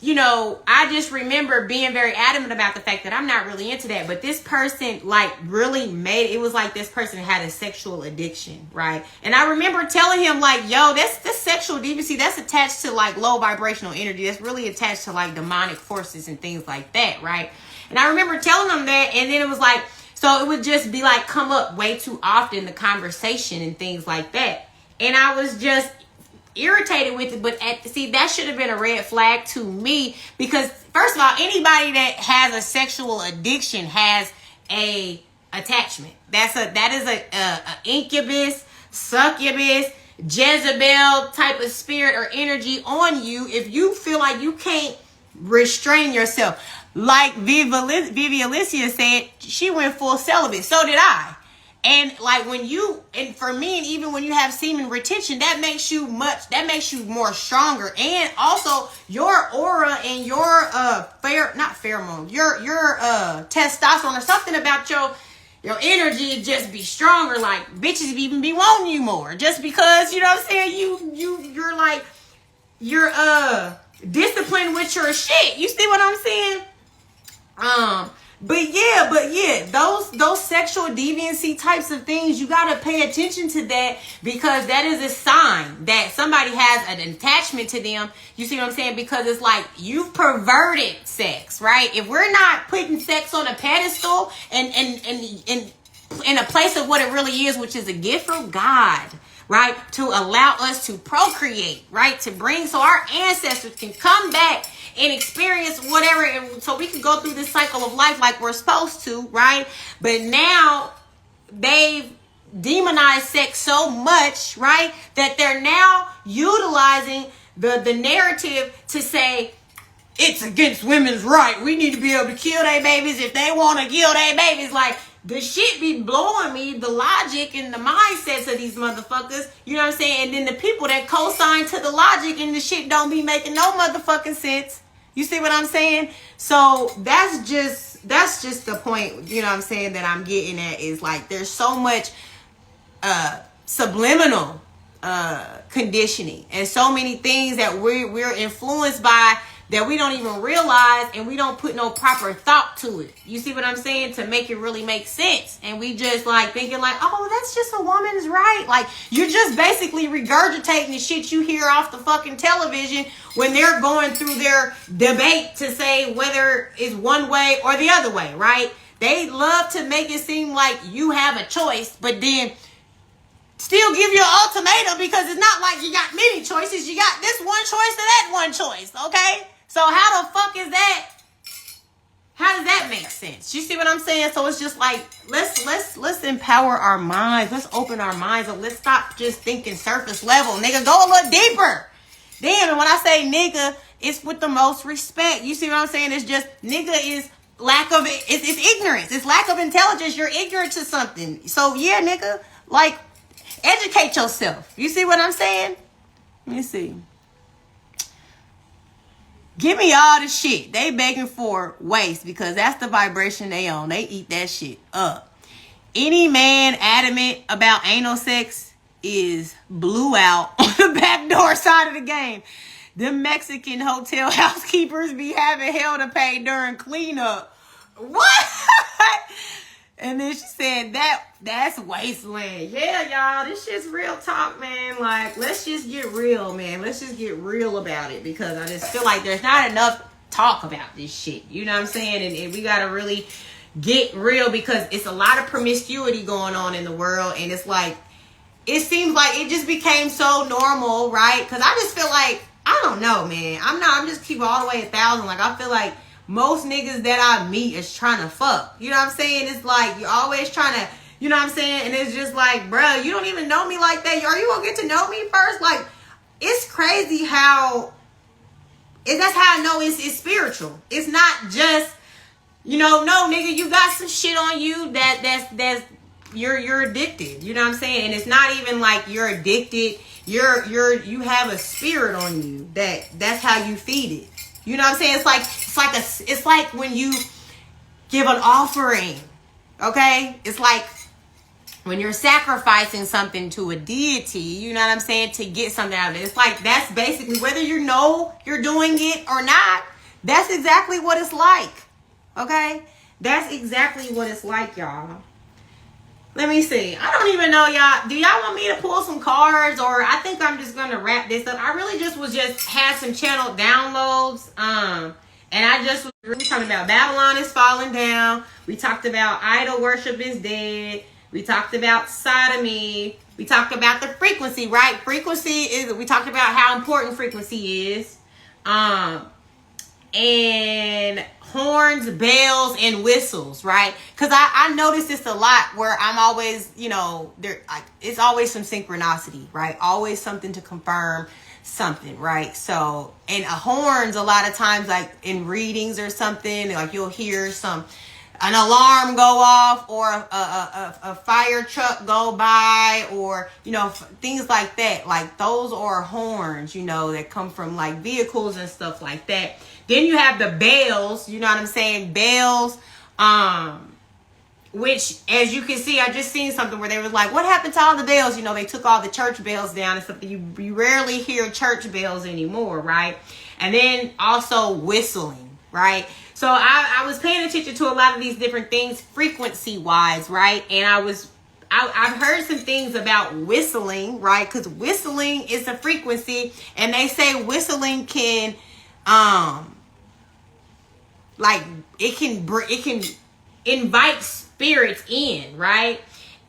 you know, I just remember being very adamant about the fact that I'm not really into that. But this person, like, really made it was like this person had a sexual addiction, right? And I remember telling him, like, yo, this sexual deviancy, that's attached to like low vibrational energy. That's really attached to like demonic forces and things like that, right? And I remember telling him that, and then it was like, so it would just be like come up way too often, the conversation and things like that. And I was just irritated with it. But see, that should have been a red flag to me, because first of all, anybody that has a sexual addiction has a attachment. That is a incubus, succubus, Jezebel type of spirit or energy on you if you feel like you can't restrain yourself. Like Vivi Alicia said, she went full celibate. So did I. And like and for me, and even when you have semen retention, that makes you more stronger. And also your aura and your your testosterone or something about your energy just be stronger. Like bitches even be wanting you more, just because, you know what I'm saying, you're like, you're disciplined with your shit. You see what I'm saying? But yeah, those sexual deviancy types of things, you gotta pay attention to that, because that is a sign that somebody has an attachment to them. You see what I'm saying? Because it's like you've perverted sex, right? If we're not putting sex on a pedestal and in a place of what it really is, which is a gift from God, right? To allow us to procreate, right? To bring, so our ancestors can come back and experience whatever, and so we can go through this cycle of life like we're supposed to, right? But now they've demonized sex so much, right, that they're now utilizing the narrative to say it's against women's right. We need to be able to kill their babies if they want to kill their babies. Like, the shit be blowing me, the logic and the mindsets of these motherfuckers, you know what I'm saying? And then the people that co-sign to the logic and the shit don't be making no motherfucking sense. You see what I'm saying? So that's just the point, you know what I'm saying, that I'm getting at, is like there's so much subliminal conditioning and so many things that we're influenced by that we don't even realize, and we don't put no proper thought to it. You see what I'm saying? To make it really make sense. And we just like thinking like, oh, that's just a woman's right. Like, you're just basically regurgitating the shit you hear off the fucking television when they're going through their debate to say whether it's one way or the other way, right? They love to make it seem like you have a choice, but then still give you an ultimatum, because it's not like you got many choices. You got this one choice to that one choice, okay? So how the fuck is that? How does that make sense? You see what I'm saying? So it's just like, let's empower our minds. Let's open our minds up. Let's stop just thinking surface level. Nigga, go a little deeper. Damn, and when I say nigga, it's with the most respect. You see what I'm saying? It's just, nigga is it's ignorance. It's lack of intelligence. You're ignorant to something. So yeah, nigga, like, educate yourself. You see what I'm saying? Let me see. Give me all the shit they begging for waste, because that's the vibration they on. They eat that shit up. Any man adamant about anal sex is blew out on the backdoor side of the game. Them Mexican hotel housekeepers be having hell to pay during cleanup. What? And then she said that's wasteland. Yeah, y'all, this shit's real talk, man. Like, let's just get real, man. Let's just get real about it, because I just feel like there's not enough talk about this shit. You know what I'm saying? And we gotta really get real, because it's a lot of promiscuity going on in the world, and it's like, it seems like it just became so normal, right? Because I just feel like, I don't know, man. I'm just keep all the way 1,000. Like, I feel like most niggas that I meet is trying to fuck. You know what I'm saying? It's like, you're always trying to, you know what I'm saying? And it's just like, bro, you don't even know me like that. Are you gonna get to know me first? Like, it's crazy how That's how I know it's spiritual. It's not just, no, nigga, you got some shit on you that's you're addicted. You know what I'm saying? And it's not even like you're addicted. You have a spirit on you that's how you feed it. You know what I'm saying? It's like when you give an offering. Okay? It's like when you're sacrificing something to a deity, you know what I'm saying, to get something out of it. It's like, that's basically, whether you know you're doing it or not, that's exactly what it's like. Okay? That's exactly what it's like, y'all. Let me see. I don't even know, y'all. Do y'all want me to pull some cards, or I think I'm just going to wrap this up? I really had some channel downloads. And I just was really talking about Babylon is falling down. We talked about idol worship is dead. We talked about sodomy. We talked about the frequency, right? We talked about how important frequency is. And horns, bells, and whistles, right? Because I notice this a lot where I'm always, it's always some synchronicity, right? Always something to confirm something, right? So, and horns, a lot of times, like in readings or something, like you'll hear an alarm go off, or a fire truck go by, or things like that. Like those are horns, that come from like vehicles and stuff like that. Then you have the bells, you know what I'm saying? Bells, which, as you can see, I just seen something where they was like, what happened to all the bells? They took all the church bells down and stuff. You rarely hear church bells anymore, right? And then also whistling, right? So I was paying attention to a lot of these different things frequency-wise, right? And I've heard some things about whistling, right? Because whistling is a frequency, and they say whistling can, it can invite spirits in, right?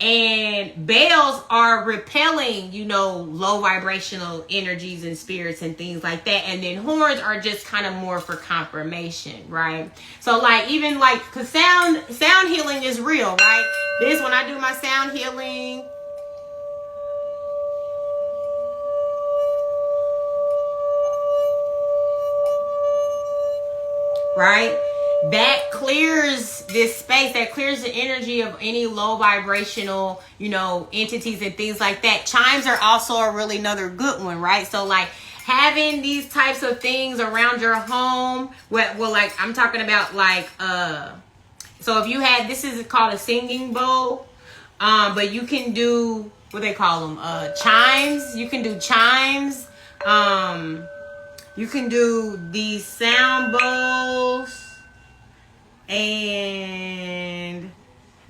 And bells are repelling, low vibrational energies and spirits and things like that. And then horns are just kind of more for confirmation, right? So because sound healing is real, right? This, when I do my sound healing, right? That clears this space, that clears the energy of any low vibrational, entities and things like that. Chimes are also another good one, right? So like having these types of things around your home, like I'm talking about so if you had, this is called a singing bowl, but you can do, what they call them, chimes. You can do chimes. You can do these sound bowls. And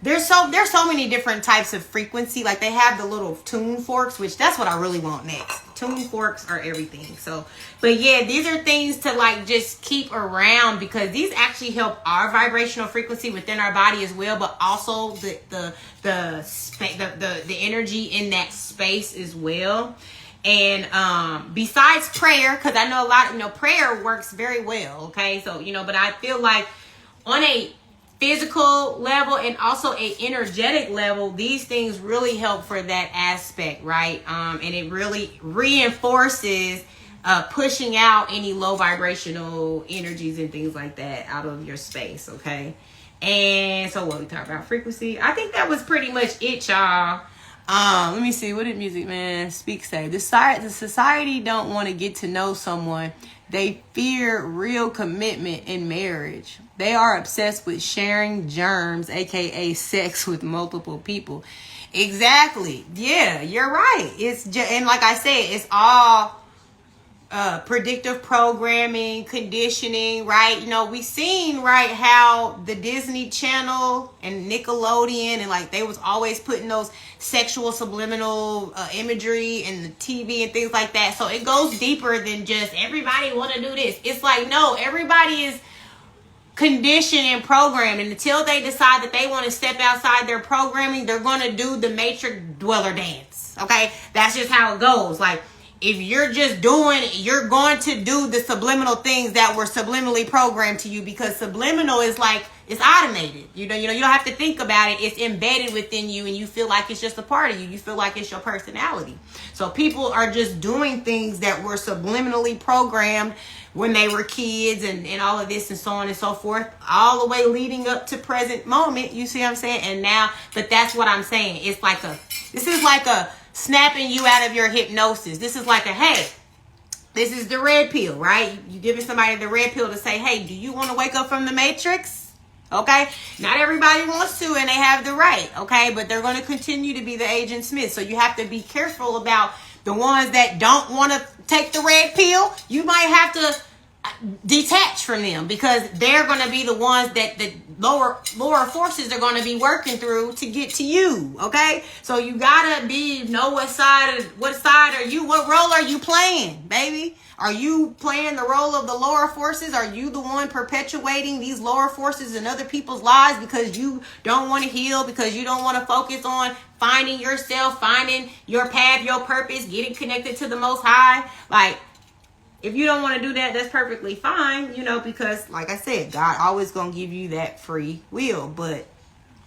there's so many different types of frequency. Like they have the little tune forks, which that's what I really want next. Tune forks are everything. So, but yeah, these are things to just keep around, because these actually help our vibrational frequency within our body as well, but also the energy in that space as well. And besides prayer, because I know a lot, prayer works very well. Okay, so but I feel like on a physical level and also a energetic level, these things really help for that aspect, right? And it really reinforces pushing out any low vibrational energies and things like that out of your space, okay? And so what we talk about frequency, I think that was pretty much it, y'all. Let me see, what did Music Man Speak say? The society don't want to get to know someone. They fear real commitment in marriage. They are obsessed with sharing germs, aka sex, with multiple people. Exactly. Yeah, you're right. And like I said, it's all predictive programming, conditioning, right? We seen, right, how the Disney Channel and Nickelodeon and they was always putting those sexual subliminal imagery in the TV and things like that. So it goes deeper than just everybody want to do this. It's no, everybody is conditioned and programmed, and until they decide that they want to step outside their programming, they're going to do the matrix dweller dance. Okay, that's just how it goes. If you're just you're going to do the subliminal things that were subliminally programmed to you, because subliminal is It's automated. You know, you don't have to think about it. It's embedded within you, and you feel like it's just a part of you. You feel like it's your personality. So people are just doing things that were subliminally programmed when they were kids, and all of this and so on and so forth, all the way leading up to present moment. You see what I'm saying? And now, but that's what I'm saying. It's like this is like a snapping you out of your hypnosis. This is like a, hey, this is the red pill, right? You giving somebody the red pill to say, hey, do you want to wake up from the matrix? Okay, not everybody wants to, and they have the right, okay, but they're going to continue to be the Agent Smith. So you have to be careful about the ones that don't want to take the red pill. You might have to detach from them, because they're going to be the ones that the lower forces are going to be working through to get to you. Okay, so you gotta know what side are you, what role are you playing, baby? Are you playing the role of the lower forces? Are you the one perpetuating these lower forces in other people's lives because you don't want to heal, because you don't want to focus on finding yourself, finding your path, your purpose, getting connected to the Most High? Like, if you don't want to do that, that's perfectly fine, because like I said, God always going to give you that free will. But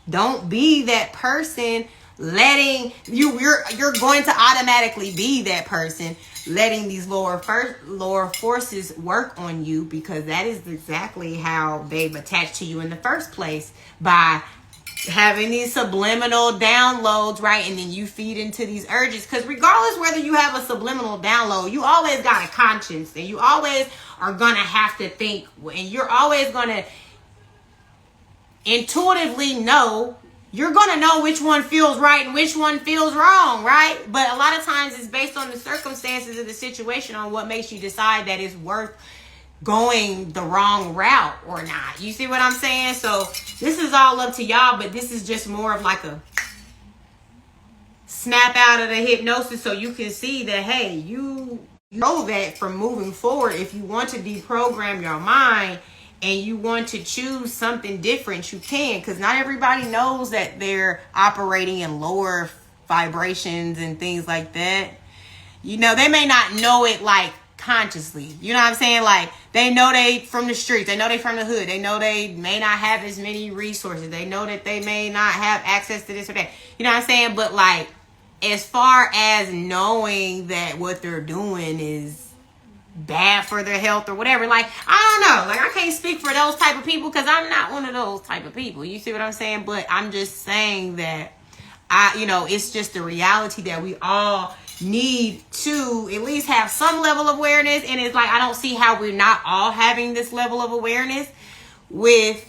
don't be that person letting you're going to automatically be that person letting these lower forces work on you, because that is exactly how they've attached to you in the first place, by having these subliminal downloads, right? And then you feed into these urges, because regardless whether you have a subliminal download, you always got a conscience, and you always are gonna have to think, and you're always gonna intuitively know. You're going to know which one feels right and which one feels wrong, right? But a lot of times it's based on the circumstances of the situation, on what makes you decide that it's worth going the wrong route or not. You see what I'm saying? So this is all up to y'all, but this is just more of like a snap out of the hypnosis, so you can see that, hey, you know that from moving forward, if you want to deprogram your mind, and you want to choose something different, you can, because not everybody knows that they're operating in lower vibrations and things like that. They may not know it like consciously. You know what I'm saying? Like, they know they from the streets. They know they from the hood. They know they may not have as many resources. They know that they may not have access to this or that. You know what I'm saying? But like, as far as knowing that what they're doing is bad for their health or whatever, like, I don't know, like, I can't speak for those type of people, because I'm not one of those type of people. You see what I'm saying? But I'm just saying that it's just the reality that we all need to at least have some level of awareness. And it's like, I don't see how we're not all having this level of awareness with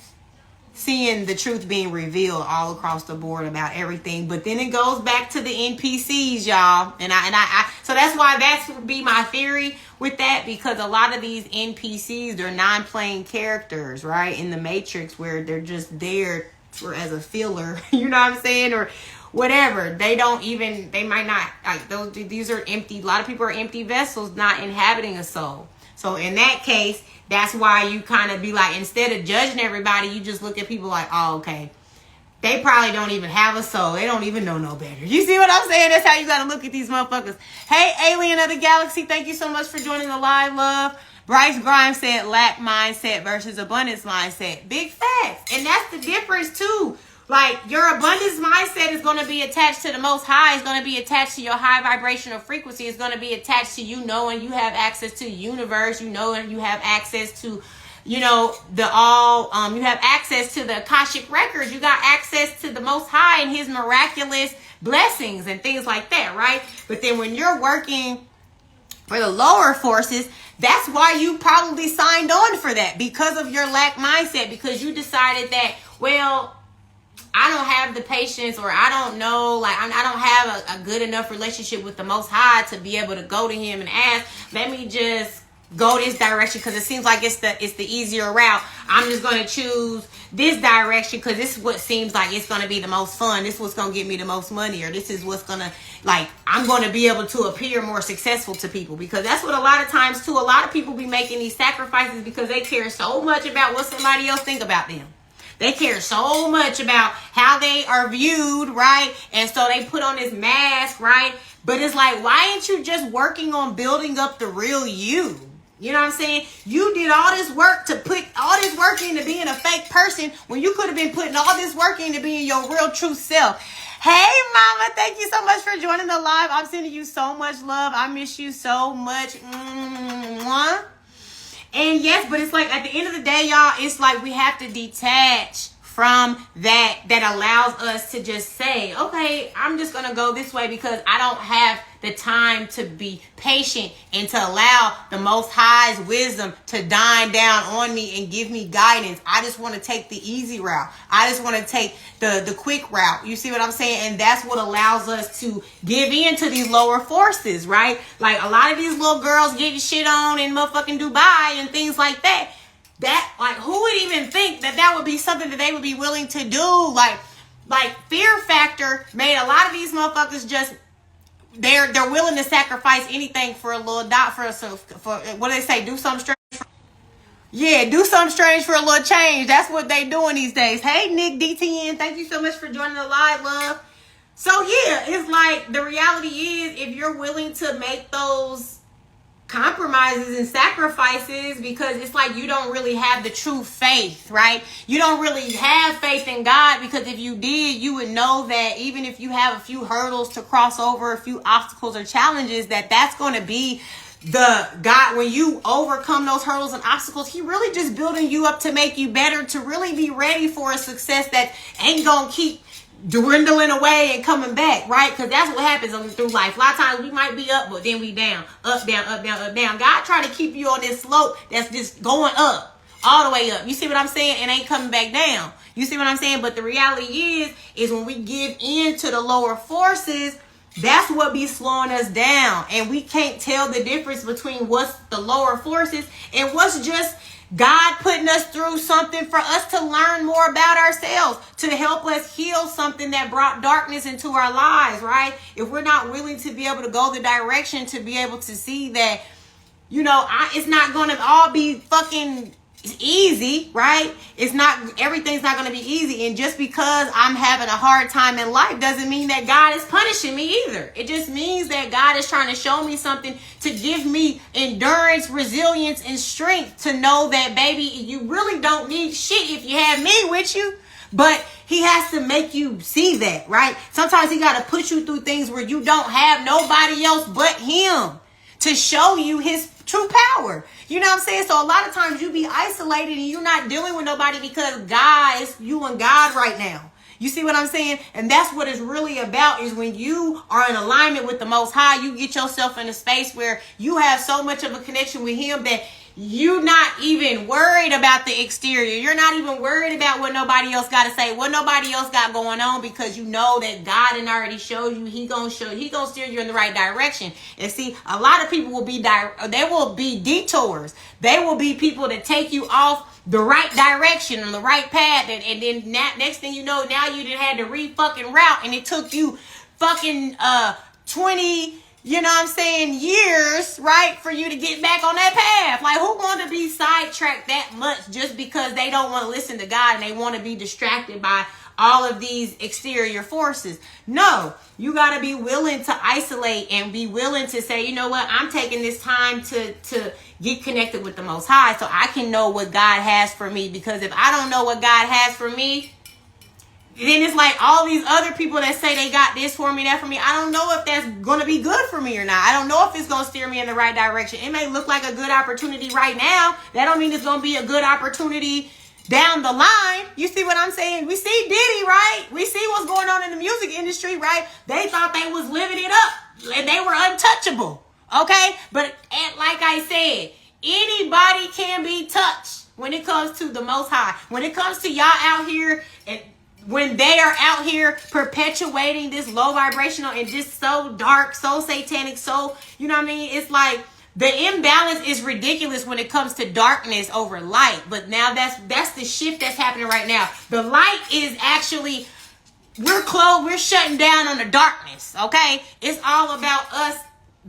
seeing the truth being revealed all across the board about everything. But then it goes back to the NPCs, y'all. And I so that's why that would be my theory with that, because a lot of these NPCs, they're non-playing characters, right? In the Matrix, where they're just there as a filler, you know what I'm saying? Or whatever. They might not, like, these are empty. A lot of people are empty vessels, not inhabiting a soul. So in that case, that's why you kind of be like, instead of judging everybody, you just look at people like, oh, okay, they probably don't even have a soul. They don't even know no better. You see what I'm saying? That's how you got to look at these motherfuckers. Hey, alien of the galaxy, thank you so much for joining the live, love. Bryce Grimes said lack mindset versus abundance mindset. Big facts. And that's the difference too. Like, your abundance mindset is going to be attached to the Most High. It's going to be attached to your high vibrational frequency. It's going to be attached to you knowing you have access to the universe. You know, and you have access to, you have access to the Akashic records. You got access to the Most High and his miraculous blessings and things like that, right? But then when you're working for the lower forces, that's why you probably signed on for that, because of your lack mindset, because you decided that, well, I don't have the patience, or I don't know, like, I don't have a good enough relationship with the Most High to be able to go to him and ask, let me just go this direction because it seems like it's the easier route. I'm just going to choose this direction because this is what seems like it's going to be the most fun. This is what's going to get me the most money, or this is what's going to, like, I'm going to be able to appear more successful to people, because that's what a lot of times too, a lot of people be making these sacrifices because they care so much about what somebody else think about them. They care so much about how they are viewed, right? And so they put on this mask, right? But it's like, why ain't you just working on building up the real you? You know what I'm saying? You did all this work to put all this work into being a fake person when you could have been putting all this work into being your real true self. Hey, mama, thank you so much for joining the live. I'm sending you so much love. I miss you so much. Mwah. And yes, but it's like at the end of the day, y'all, it's like we have to detach from that allows us to just say, okay, I'm just going to go this way because I don't have the time to be patient and to allow the Most High's wisdom to dine down on me and give me guidance. I just want to take the easy route. I just want to take the quick route. You see what I'm saying? And that's what allows us to give in to these lower forces, right? Like a lot of these little girls getting shit on in motherfucking Dubai and things like that. That, like, who would even think that would be something that they would be willing to do? Like fear factor made a lot of these motherfuckers just, they're willing to sacrifice anything for a little dot, for what do they say? Do something strange. Yeah, do something strange for a little change. That's what they doing these days. Hey, Nick DTN, thank you so much for joining the live, love. So yeah, it's like the reality is if you're willing to make those compromises and sacrifices, because it's like you don't really have the true faith, right? You don't really have faith in God, because if you did, you would know that even if you have a few hurdles to cross over, a few obstacles or challenges, that's going to be the God. When you overcome those hurdles and obstacles, he really just building you up to make you better, to really be ready for a success that ain't gonna keep dwindling away and coming back, right? Because that's what happens through life. A lot of times we might be up, but then we down, up, down, up, down, up, down. God trying to keep you on this slope that's just going up, all the way up. You see what I'm saying? It ain't coming back down. You see what I'm saying? But the reality is when we give in to the lower forces, that's what be slowing us down. And we can't tell the difference between what's the lower forces and what's just God putting us through something for us to learn more about ourselves, to help us heal something that brought darkness into our lives, right? If we're not willing to be able to go the direction to be able to see that, you know, it's not going to all be fucking easy, right? Everything's not going to be easy. And just because I'm having a hard time in life doesn't mean that God is punishing me either. It just means that God is trying to show me something, to give me endurance, resilience, and strength to know that, baby, you really don't need shit if you have me with you. But he has to make you see that, right? Sometimes he got to put you through things where you don't have nobody else but him to show you his true power. You know what I'm saying? So a lot of times you be isolated and you're not dealing with nobody because God is you and God right now. You see what I'm saying? And that's what it's really about, is when you are in alignment with the Most High, you get yourself in a space where you have so much of a connection with him that you're not even worried about the exterior. You're not even worried about what nobody else got to say, what nobody else got going on, because you know that God had already showed you. He gonna steer you in the right direction. And see, a lot of people will be they will be detours. They will be people that take you off the right direction, on the right path, and then next thing you know, now you done had to re-fucking route, and it took you fucking 20, you know what I'm saying, years, right, for you to get back on that path. Like, who want to be sidetracked that much just because they don't want to listen to God and they want to be distracted by all of these exterior forces? No, you got to be willing to isolate and be willing to say, you know what, I'm taking this time to get connected with the Most High so I can know what God has for me. Because if I don't know what God has for me, then it's like all these other people that say they got this for me, that for me. I don't know if that's going to be good for me or not. I don't know if it's going to steer me in the right direction. It may look like a good opportunity right now. That don't mean it's going to be a good opportunity down the line. You see what I'm saying? We see Diddy, right? We see what's going on in the music industry, right? They thought they was living it up and they were untouchable. Okay? But like I said, anybody can be touched when it comes to the Most High. When it comes to y'all out here, and when they are out here perpetuating this low vibrational and just so dark, so satanic, so, you know what I mean? It's like the imbalance is ridiculous when it comes to darkness over light. But now that's the shift that's happening right now. The light is actually, we're shutting down on the darkness, okay? It's all about us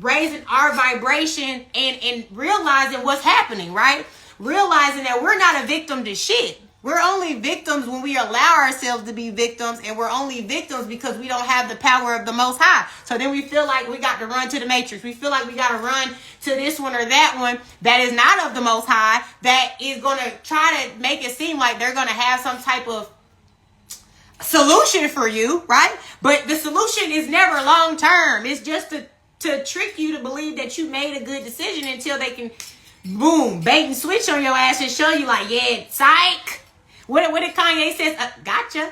raising our vibration and realizing what's happening, right? Realizing that we're not a victim to shit. We're only victims when we allow ourselves to be victims, and we're only victims because we don't have the power of the Most High. So then we feel like we got to run to the Matrix. We feel like we got to run to this one or that one that is not of the Most High, that is going to try to make it seem like they're going to have some type of solution for you, right? But the solution is never long term. It's just to trick you to believe that you made a good decision until they can, boom, bait and switch on your ass and show you like, yeah, psych. What did Kanye says? Gotcha.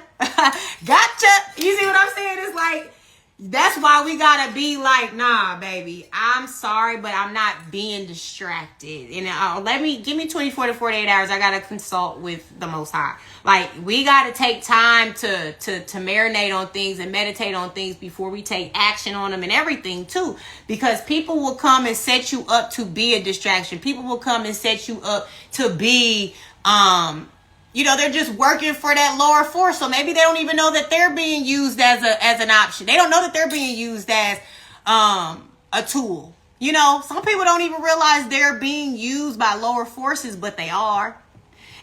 Gotcha. You see what I'm saying? It's like, that's why we gotta be like, nah, baby, I'm sorry, but I'm not being distracted. And give me 24 to 48 hours. I gotta consult with the Most High. Like, we gotta take time to marinate on things and meditate on things before we take action on them and everything too. Because people will come and set you up to be a distraction. People will come and set you up to be, they're just working for that lower force. So maybe they don't even know that they're being used as an option. They don't know that they're being used as a tool. Some people don't even realize they're being used by lower forces, but they are.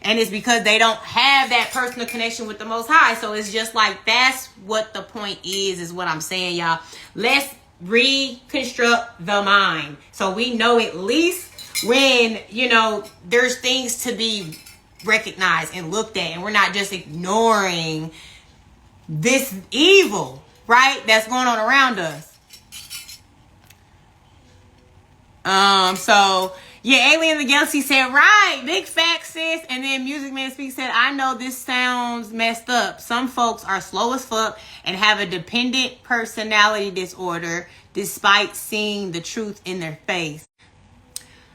And it's because they don't have that personal connection with the Most High. So it's just like, that's what the point is what I'm saying, y'all. Let's reconstruct the mind. So we know at least when, there's things to be recognized and looked at, and we're not just ignoring this evil, right, that's going on around us. So yeah, Alien the Galaxy said, right, big fact, sis. And then Music Man Speak said, I know this sounds messed up. Some folks are slow as fuck and have a dependent personality disorder despite seeing the truth in their face.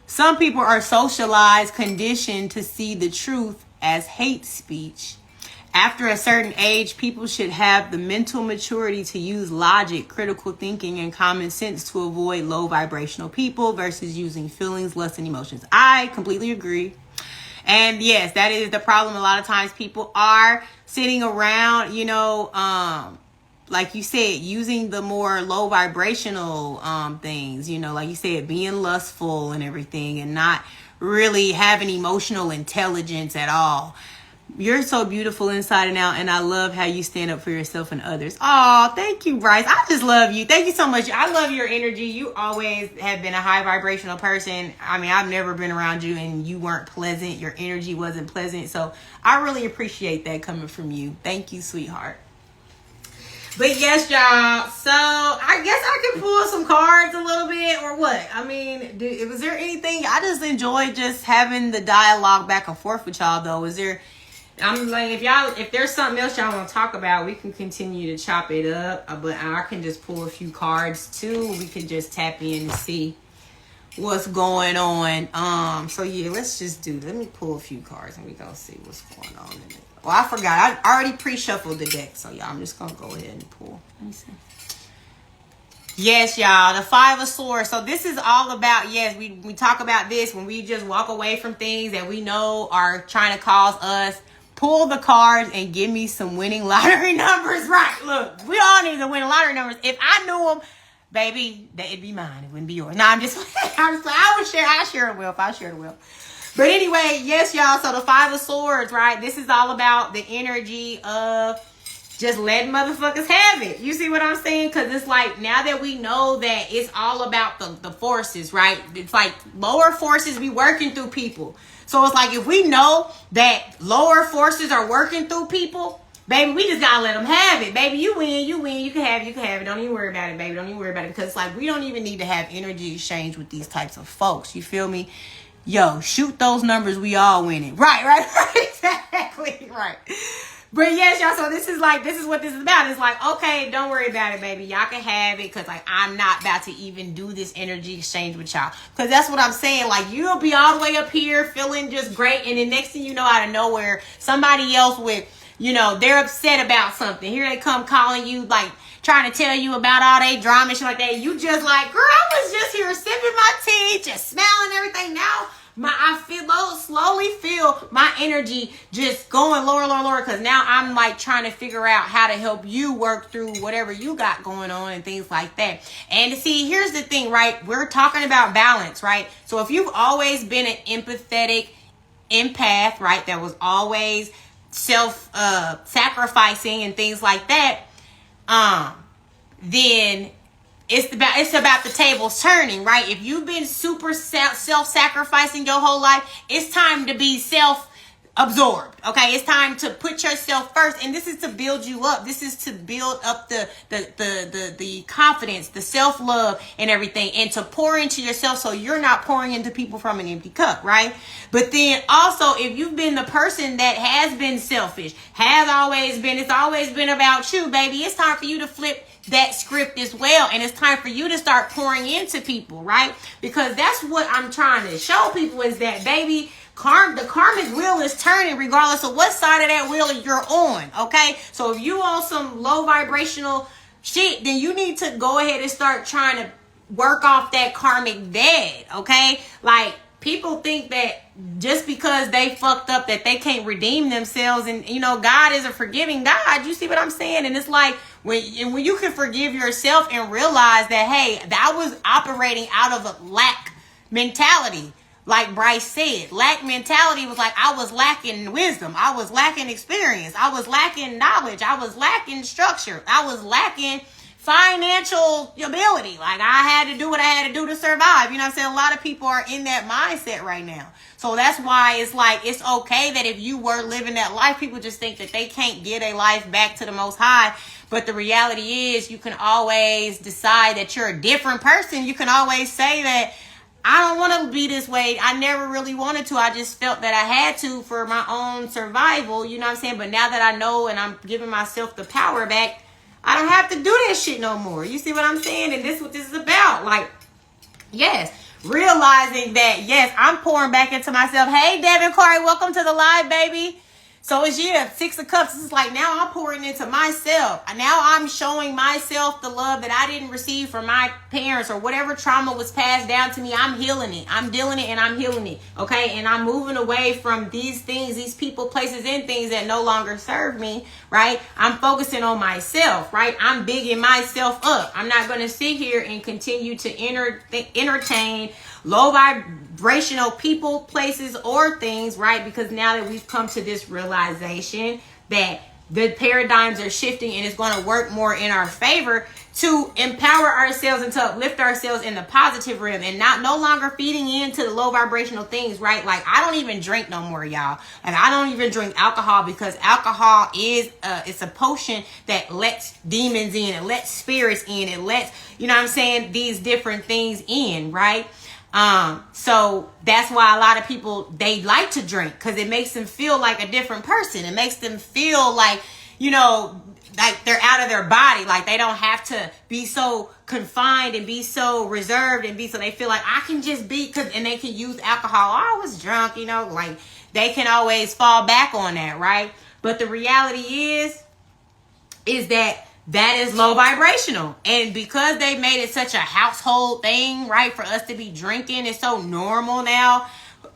Some people are socialized, conditioned to see the truth as hate speech. After a certain age, people should have the mental maturity to use logic, critical thinking, and common sense to avoid low vibrational people versus using feelings, lust, and emotions. I completely agree. And yes, that is the problem. A lot of times people are sitting around, like you said, using the more low vibrational things, like you said, being lustful and everything, and not really having emotional intelligence at all. You're so beautiful inside and out, and I love how you stand up for yourself and others. Oh, thank you, Bryce. I just love you. Thank you so much. I love your energy. You always have been a high vibrational person. I mean, I've never been around you and you weren't pleasant. Your energy wasn't pleasant. So I really appreciate that coming from you. Thank you, sweetheart. But yes, y'all. So I guess I can pull some cards a little bit, or what? I mean, was there anything? I just enjoy just having the dialogue back and forth with y'all, though. I'm like, if there's something else y'all want to talk about, we can continue to chop it up. But I can just pull a few cards too. We can just tap in and see what's going on. So yeah, let's just let me pull a few cards and we gonna see what's going on in it. Well, I forgot. I already pre-shuffled the deck, so y'all, I'm just gonna go ahead and pull. Let me see. Yes, y'all, the Five of Swords. So this is all about, yes, we talk about this when we just walk away from things that we know are trying to cause us. Pull the cards and give me some winning lottery numbers. Right, look, we all need to win lottery numbers. If I knew them, baby, it'd be mine. It wouldn't be yours. No, I'm just like, I share the wealth. I share the wealth. But anyway, yes, y'all. So the Five of Swords, right? This is all about the energy of just letting motherfuckers have it. You see what I'm saying? Because it's like, now that we know that it's all about the forces, right? It's like lower forces be working through people. So it's like, if we know that lower forces are working through people, baby, we just gotta let them have it. Baby, you win, you can have it. Don't even worry about it, baby. Don't even worry about it. Because it's like, we don't even need to have energy exchange with these types of folks. You feel me? Yo, shoot those numbers, we all winning. Right. Exactly, right. But yes, y'all, so this is what this is about. It's like, okay, don't worry about it, baby. Y'all can have it, because like, I'm not about to even do this energy exchange with y'all. Because that's what I'm saying. Like, you'll be all the way up here feeling just great, and then next thing you know, out of nowhere, somebody else with, they're upset about something. Here they come calling you, like, trying to tell you about all they drama and shit like that. You just like, girl, I was just here sipping my tea, just smelling everything. Now I slowly feel my energy just going lower, because now I'm like trying to figure out how to help you work through whatever you got going on and things like that. And see, here's the thing, right? We're talking about balance, right? So if you've always been an empathetic empath, right, that was always sacrificing and things like that, then it's about the tables turning, right? If you've been super self-sacrificing your whole life, it's time to be self-absorbed. Okay, it's time to put yourself first, and this is to build you up. This is to build up the confidence, the self-love, and everything, and to pour into yourself so you're not pouring into people from an empty cup, right? But then also, if you've been the person that has been selfish, it's always been about you, baby, it's time for you to flip that script as well, and it's time for you to start pouring into people, right? Because that's what I'm trying to show people, is that, baby, the karmic wheel is turning regardless of what side of that wheel you're on, okay? So if you on some low vibrational shit, then you need to go ahead and start trying to work off that karmic debt, okay? Like, people think that just because they fucked up that they can't redeem themselves, and God is a forgiving God. You see what I'm saying? And it's like, when you can forgive yourself and realize that, hey, that was operating out of a lack mentality. Like Bryce said, lack mentality was like, I was lacking wisdom, I was lacking experience, I was lacking knowledge, I was lacking structure, I was lacking financial ability. Like, I had to do what I had to do to survive. You know what I'm saying? A lot of people are in that mindset right now. So that's why it's like, it's okay that if you were living that life, people just think that they can't get a life back to the Most High. But the reality is, you can always decide that you're a different person. You can always say that, I don't want to be this way. I never really wanted to. I just felt that I had to for my own survival. You know what I'm saying? But now that I know and I'm giving myself the power back, I don't have to do that shit no more. You see what I'm saying? And this is what this is about. Like, yes, realizing that, yes, I'm pouring back into myself. Hey, Devin Corey, welcome to the live, baby. So it's, yeah, Six of Cups. It's like, now I'm pouring into myself. Now I'm showing myself the love that I didn't receive from my parents, or whatever trauma was passed down to me. I'm healing it. I'm dealing it, and I'm healing it. Okay? And I'm moving away from these things, these people, places, and things that no longer serve me, right? I'm focusing on myself, right? I'm bigging myself up. I'm not going to sit here and continue to entertain low vibrational people, places, or things, right? Because now that we've come to this realization that the paradigms are shifting, and it's going to work more in our favor to empower ourselves and to uplift ourselves in the positive realm, and no longer feeding into the low vibrational things, right? Like, I don't even drink no more, y'all. And I don't even drink alcohol, because alcohol is it's a potion that lets demons in, it lets spirits in, it lets, you know what I'm saying, these different things in, right? So that's why a lot of people, they like to drink, because it makes them feel like a different person. It makes them feel like, like they're out of their body. Like, they don't have to be so confined and be so reserved and so they feel like I can just be, and they can use alcohol. Oh, I was drunk, like they can always fall back on that, right? But the reality is that is low vibrational. And because they made it such a household thing, right, for us to be drinking, it's so normal now.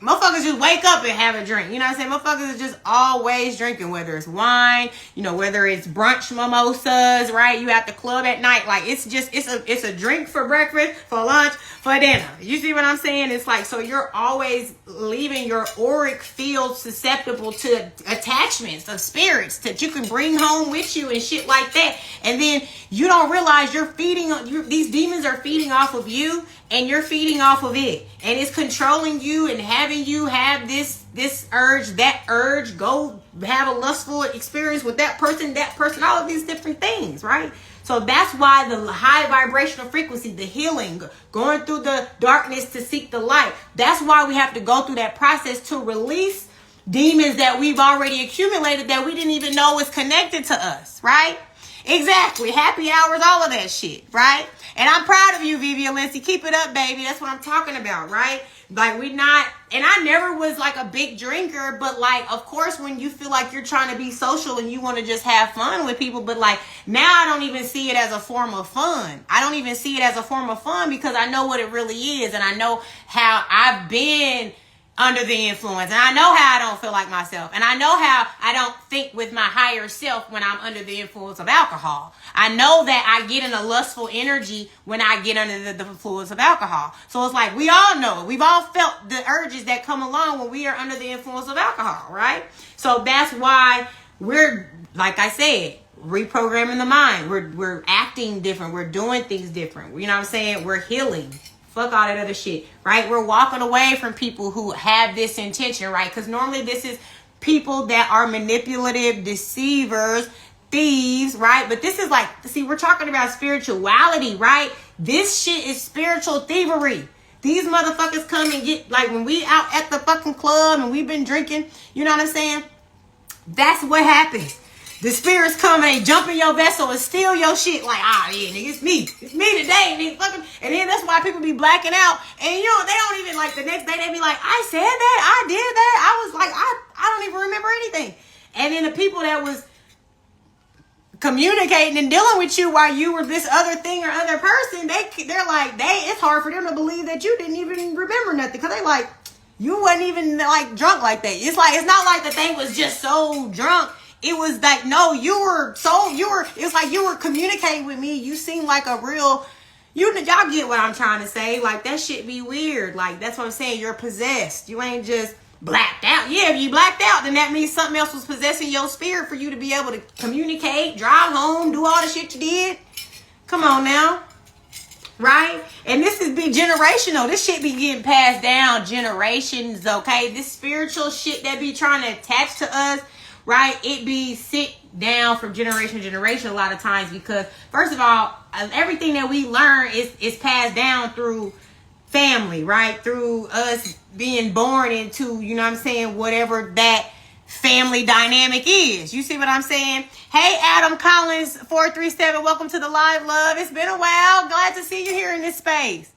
Motherfuckers just wake up and have a drink. You know what I'm saying? Motherfuckers are just always drinking, whether it's wine, whether it's brunch mimosas, right? You at the club at night. Like, it's a drink for breakfast, for lunch, for dinner. You see what I'm saying? It's like, so you're always leaving your auric field susceptible to attachments of spirits that you can bring home with you and shit like that. And then you don't realize these demons are feeding off of you, and you're feeding off of it, and it's controlling you and having you have this urge, that urge, go have a lustful experience with that person, all of these different things, right? So that's why the high vibrational frequency, the healing, going through the darkness to seek the light, that's why we have to go through that process to release demons that we've already accumulated that we didn't even know was connected to us, right? Exactly. Happy hours, all of that shit, right? And I'm proud of you, Vivian Lindsay. Keep it up, baby. That's what I'm talking about, right? Like, and I never was like a big drinker, but like, of course, when you feel like you're trying to be social and you want to just have fun with people, but like, now I don't even see it as a form of fun. I don't even see it as a form of fun, because I know what it really is, and I know how I've been under the influence. And I know how I don't feel like myself. And I know how I don't think with my higher self when I'm under the influence of alcohol. I know that I get in a lustful energy when I get under the influence of alcohol. So it's like, we all know it. We've all felt the urges that come along when we are under the influence of alcohol, right? So that's why we're, like I said, reprogramming the mind. We're acting different. We're doing things different. You know what I'm saying? We're healing. Fuck all that other shit, right? We're walking away from people who have this intention, right? Because normally this is people that are manipulative, deceivers, thieves, right? But this is like, see, we're talking about spirituality, right? This shit is spiritual thievery. These motherfuckers come and get, like, when we out at the fucking club and we've been drinking, you know what I'm saying? That's what happens. The spirits come and they jump in your vessel and steal your shit. Like, yeah, nigga, it's me today. And then that's why people be blacking out. And you know, they don't even, like, the next day they be like, I said that, I did that. I was like, I don't even remember anything. And then the people that was communicating and dealing with you while you were this other thing or other person, they're like, it's hard for them to believe that you didn't even remember nothing. Because they like, you wasn't even, like, drunk like that. It's like, it's not like the thing was just so drunk. It was like, no, it's like you were communicating with me. You seem like a real, y'all get what I'm trying to say. Like, that shit be weird. Like, that's what I'm saying. You're possessed. You ain't just blacked out. Yeah, if you blacked out, then that means something else was possessing your spirit for you to be able to communicate, drive home, do all the shit you did. Come on now. Right? And this is be generational. This shit be getting passed down generations, okay? This spiritual shit that be trying to attach to us, right? It be sit down from generation to generation a lot of times because, first of all, everything that we learn is passed down through family, right? Through us being born into, you know what I'm saying, whatever that family dynamic is. You see what I'm saying? Hey, Adam Collins 437, welcome to the live, love. It's been a while. Glad to see you here in this space.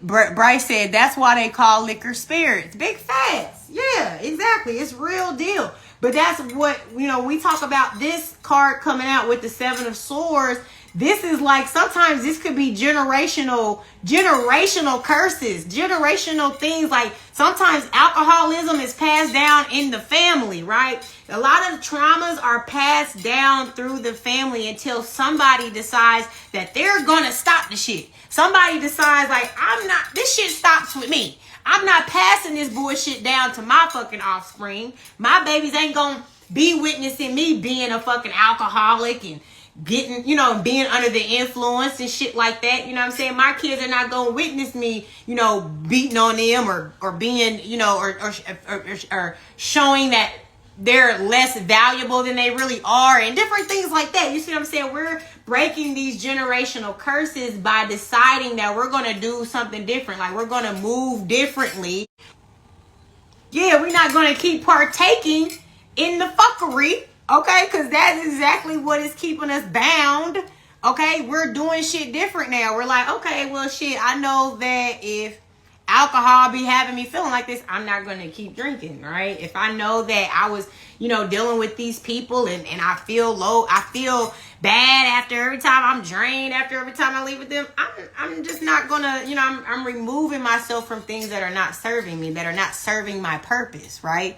Bryce said that's why they call liquor spirits. Big facts. Yeah, exactly. It's real deal. But that's what, you know, we talk about this card coming out with the Seven of Swords. This is like, sometimes this could be generational curses, generational things. Like, sometimes alcoholism is passed down in the family, right? A lot of traumas are passed down through the family until somebody decides that they're gonna stop the shit. Somebody decides, like, this shit stops with me. I'm not passing this bullshit down to my fucking offspring. My babies ain't gonna be witnessing me being a fucking alcoholic and getting, you know, being under the influence and shit like that. You know what I'm saying? My kids are not gonna witness me, you know, beating on them or being, you know, or showing that they're less valuable than they really are and different things like that. You see what I'm saying? We're breaking these generational curses by deciding that we're going to do something different. Like, we're going to move differently. Yeah, we're not going to keep partaking in the fuckery, okay? Because that's exactly what is keeping us bound, okay? We're doing shit different now. We're like, okay, well, shit, I know that if alcohol be having me feeling like this, I'm not going to keep drinking, right? If I know that I was, you know, dealing with these people and I feel low, I feel bad after every time I'm drained, after every time I leave with them, I'm just not going to, you know, I'm removing myself from things that are not serving me, that are not serving my purpose, right?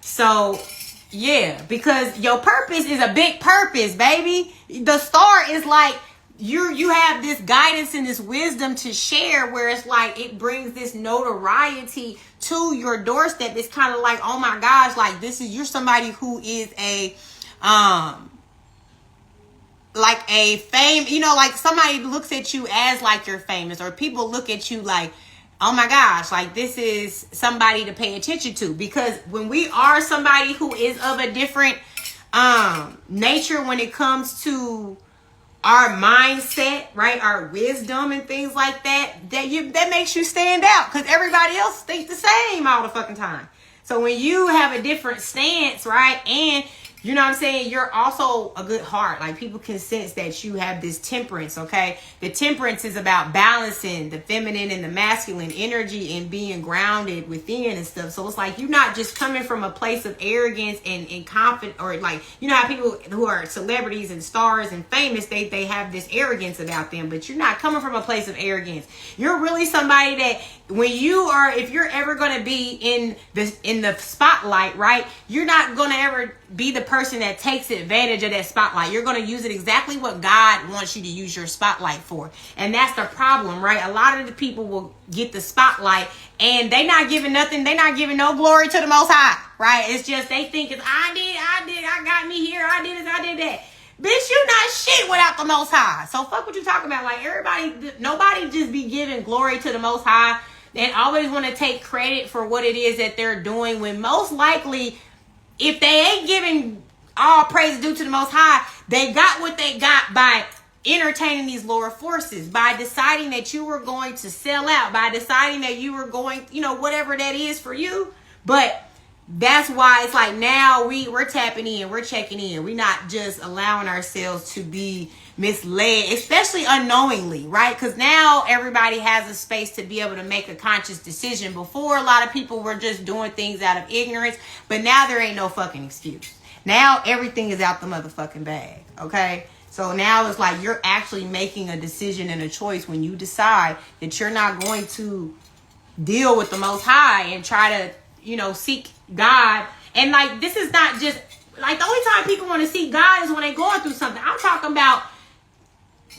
So, yeah, because your purpose is a big purpose, baby. The star is like, you have this guidance and this wisdom to share, where it's like it brings this notoriety to your doorstep. It's kind of like, oh my gosh, like you're somebody who is a like a fame, you know, like somebody looks at you as like you're famous, or people look at you like, oh my gosh, like this is somebody to pay attention to. Because when we are somebody who is of a different nature when it comes to our mindset, right, our wisdom and things like that, that makes you stand out, because everybody else thinks the same all the fucking time. So when you have a different stance, right, and You know what I'm saying? You're also a good heart. Like, people can sense that you have this temperance, okay? The temperance is about balancing the feminine and the masculine energy and being grounded within and stuff. So it's like you're not just coming from a place of arrogance and confident, or like, you know how people who are celebrities and stars and famous, they have this arrogance about them, but you're not coming from a place of arrogance. You're really somebody that when you are, if you're ever going to be in the spotlight, right? You're not going to ever be the person that takes advantage of that spotlight. You're going to use it exactly what God wants you to use your spotlight for. And that's the problem, right? A lot of the people will get the spotlight and they not giving nothing. They not giving no glory to the Most High, right? It's just they think it's I got me here. I did this, I did that. Bitch, you not shit without the Most High. So fuck what you talking about. Like, nobody just be giving glory to the Most High and always want to take credit for what it is that they're doing, when most likely, if they ain't giving all praise due to the Most High, they got what they got by entertaining these lower forces, by deciding that you were going to sell out, by deciding that you were going, you know, whatever that is for you. But that's why it's like now we're tapping in, we're checking in. We're not just allowing ourselves to be misled, especially unknowingly, right? Because now everybody has a space to be able to make a conscious decision. Before, a lot of people were just doing things out of ignorance, but now there ain't no fucking excuse. Now everything is out the motherfucking bag, okay? So now it's like you're actually making a decision and a choice when you decide that you're not going to deal with the Most High and try to, you know, seek God. And like, this is not just like the only time people want to seek God is when they're going through something. I'm talking about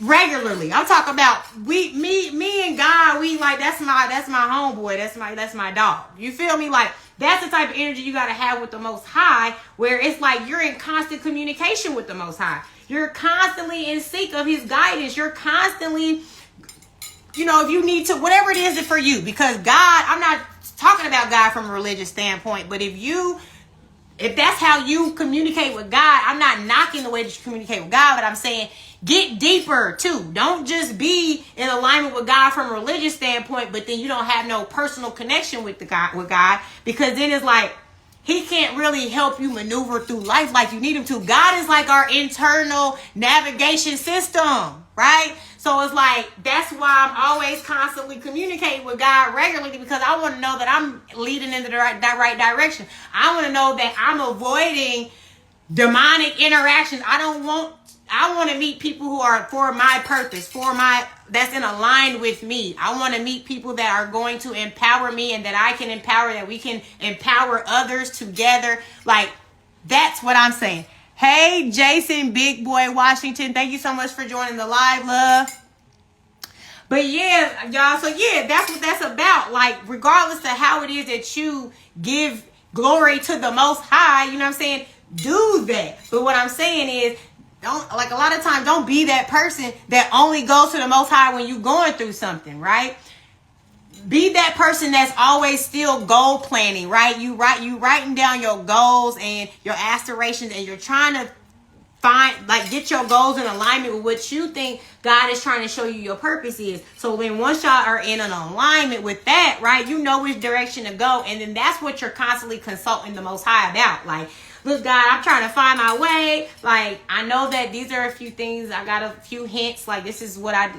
regularly. I'm talking about me and God. We like, that's my homeboy. That's my dog. You feel me? Like, that's the type of energy you got to have with the Most High, where it's like you're in constant communication with the Most High. You're constantly in seek of his guidance. You're constantly, you know, if you need to, whatever it is for you, because God, I'm not talking about God from a religious standpoint, but if that's how you communicate with God, I'm not knocking the way that you communicate with God, but I'm saying get deeper too. Don't just be in alignment with God from a religious standpoint, but then you don't have no personal connection with God, because then it's like he can't really help you maneuver through life like you need him to. God is like our internal navigation system, right? So it's like, that's why I'm always constantly communicating with God regularly, because I want to know that I'm leading in the right direction. I want to know that I'm avoiding demonic interactions. I want to meet people who are for my purpose, that's in aligned with me. I want to meet people that are going to empower me and that I can empower, that we can empower others together. Like, that's what I'm saying. Hey, Jason, Big Boy Washington, thank you so much for joining the live, love. But yeah, y'all, so yeah, that's what that's about. Like, regardless of how it is that you give glory to the Most High, you know what I'm saying? Do that. But what I'm saying is, don't, like, a lot of times, don't be that person that only goes to the Most High when you're going through something, right? Be that person that's always still goal planning, right? You writing down your goals and your aspirations, and you're trying to get your goals in alignment with what you think God is trying to show you your purpose is. So then once y'all are in an alignment with that, right, you know which direction to go. And then that's what you're constantly consulting the Most High about. Like, look, God, I'm trying to find my way. Like, I know that these are a few things. I got a few hints. Like, this is what I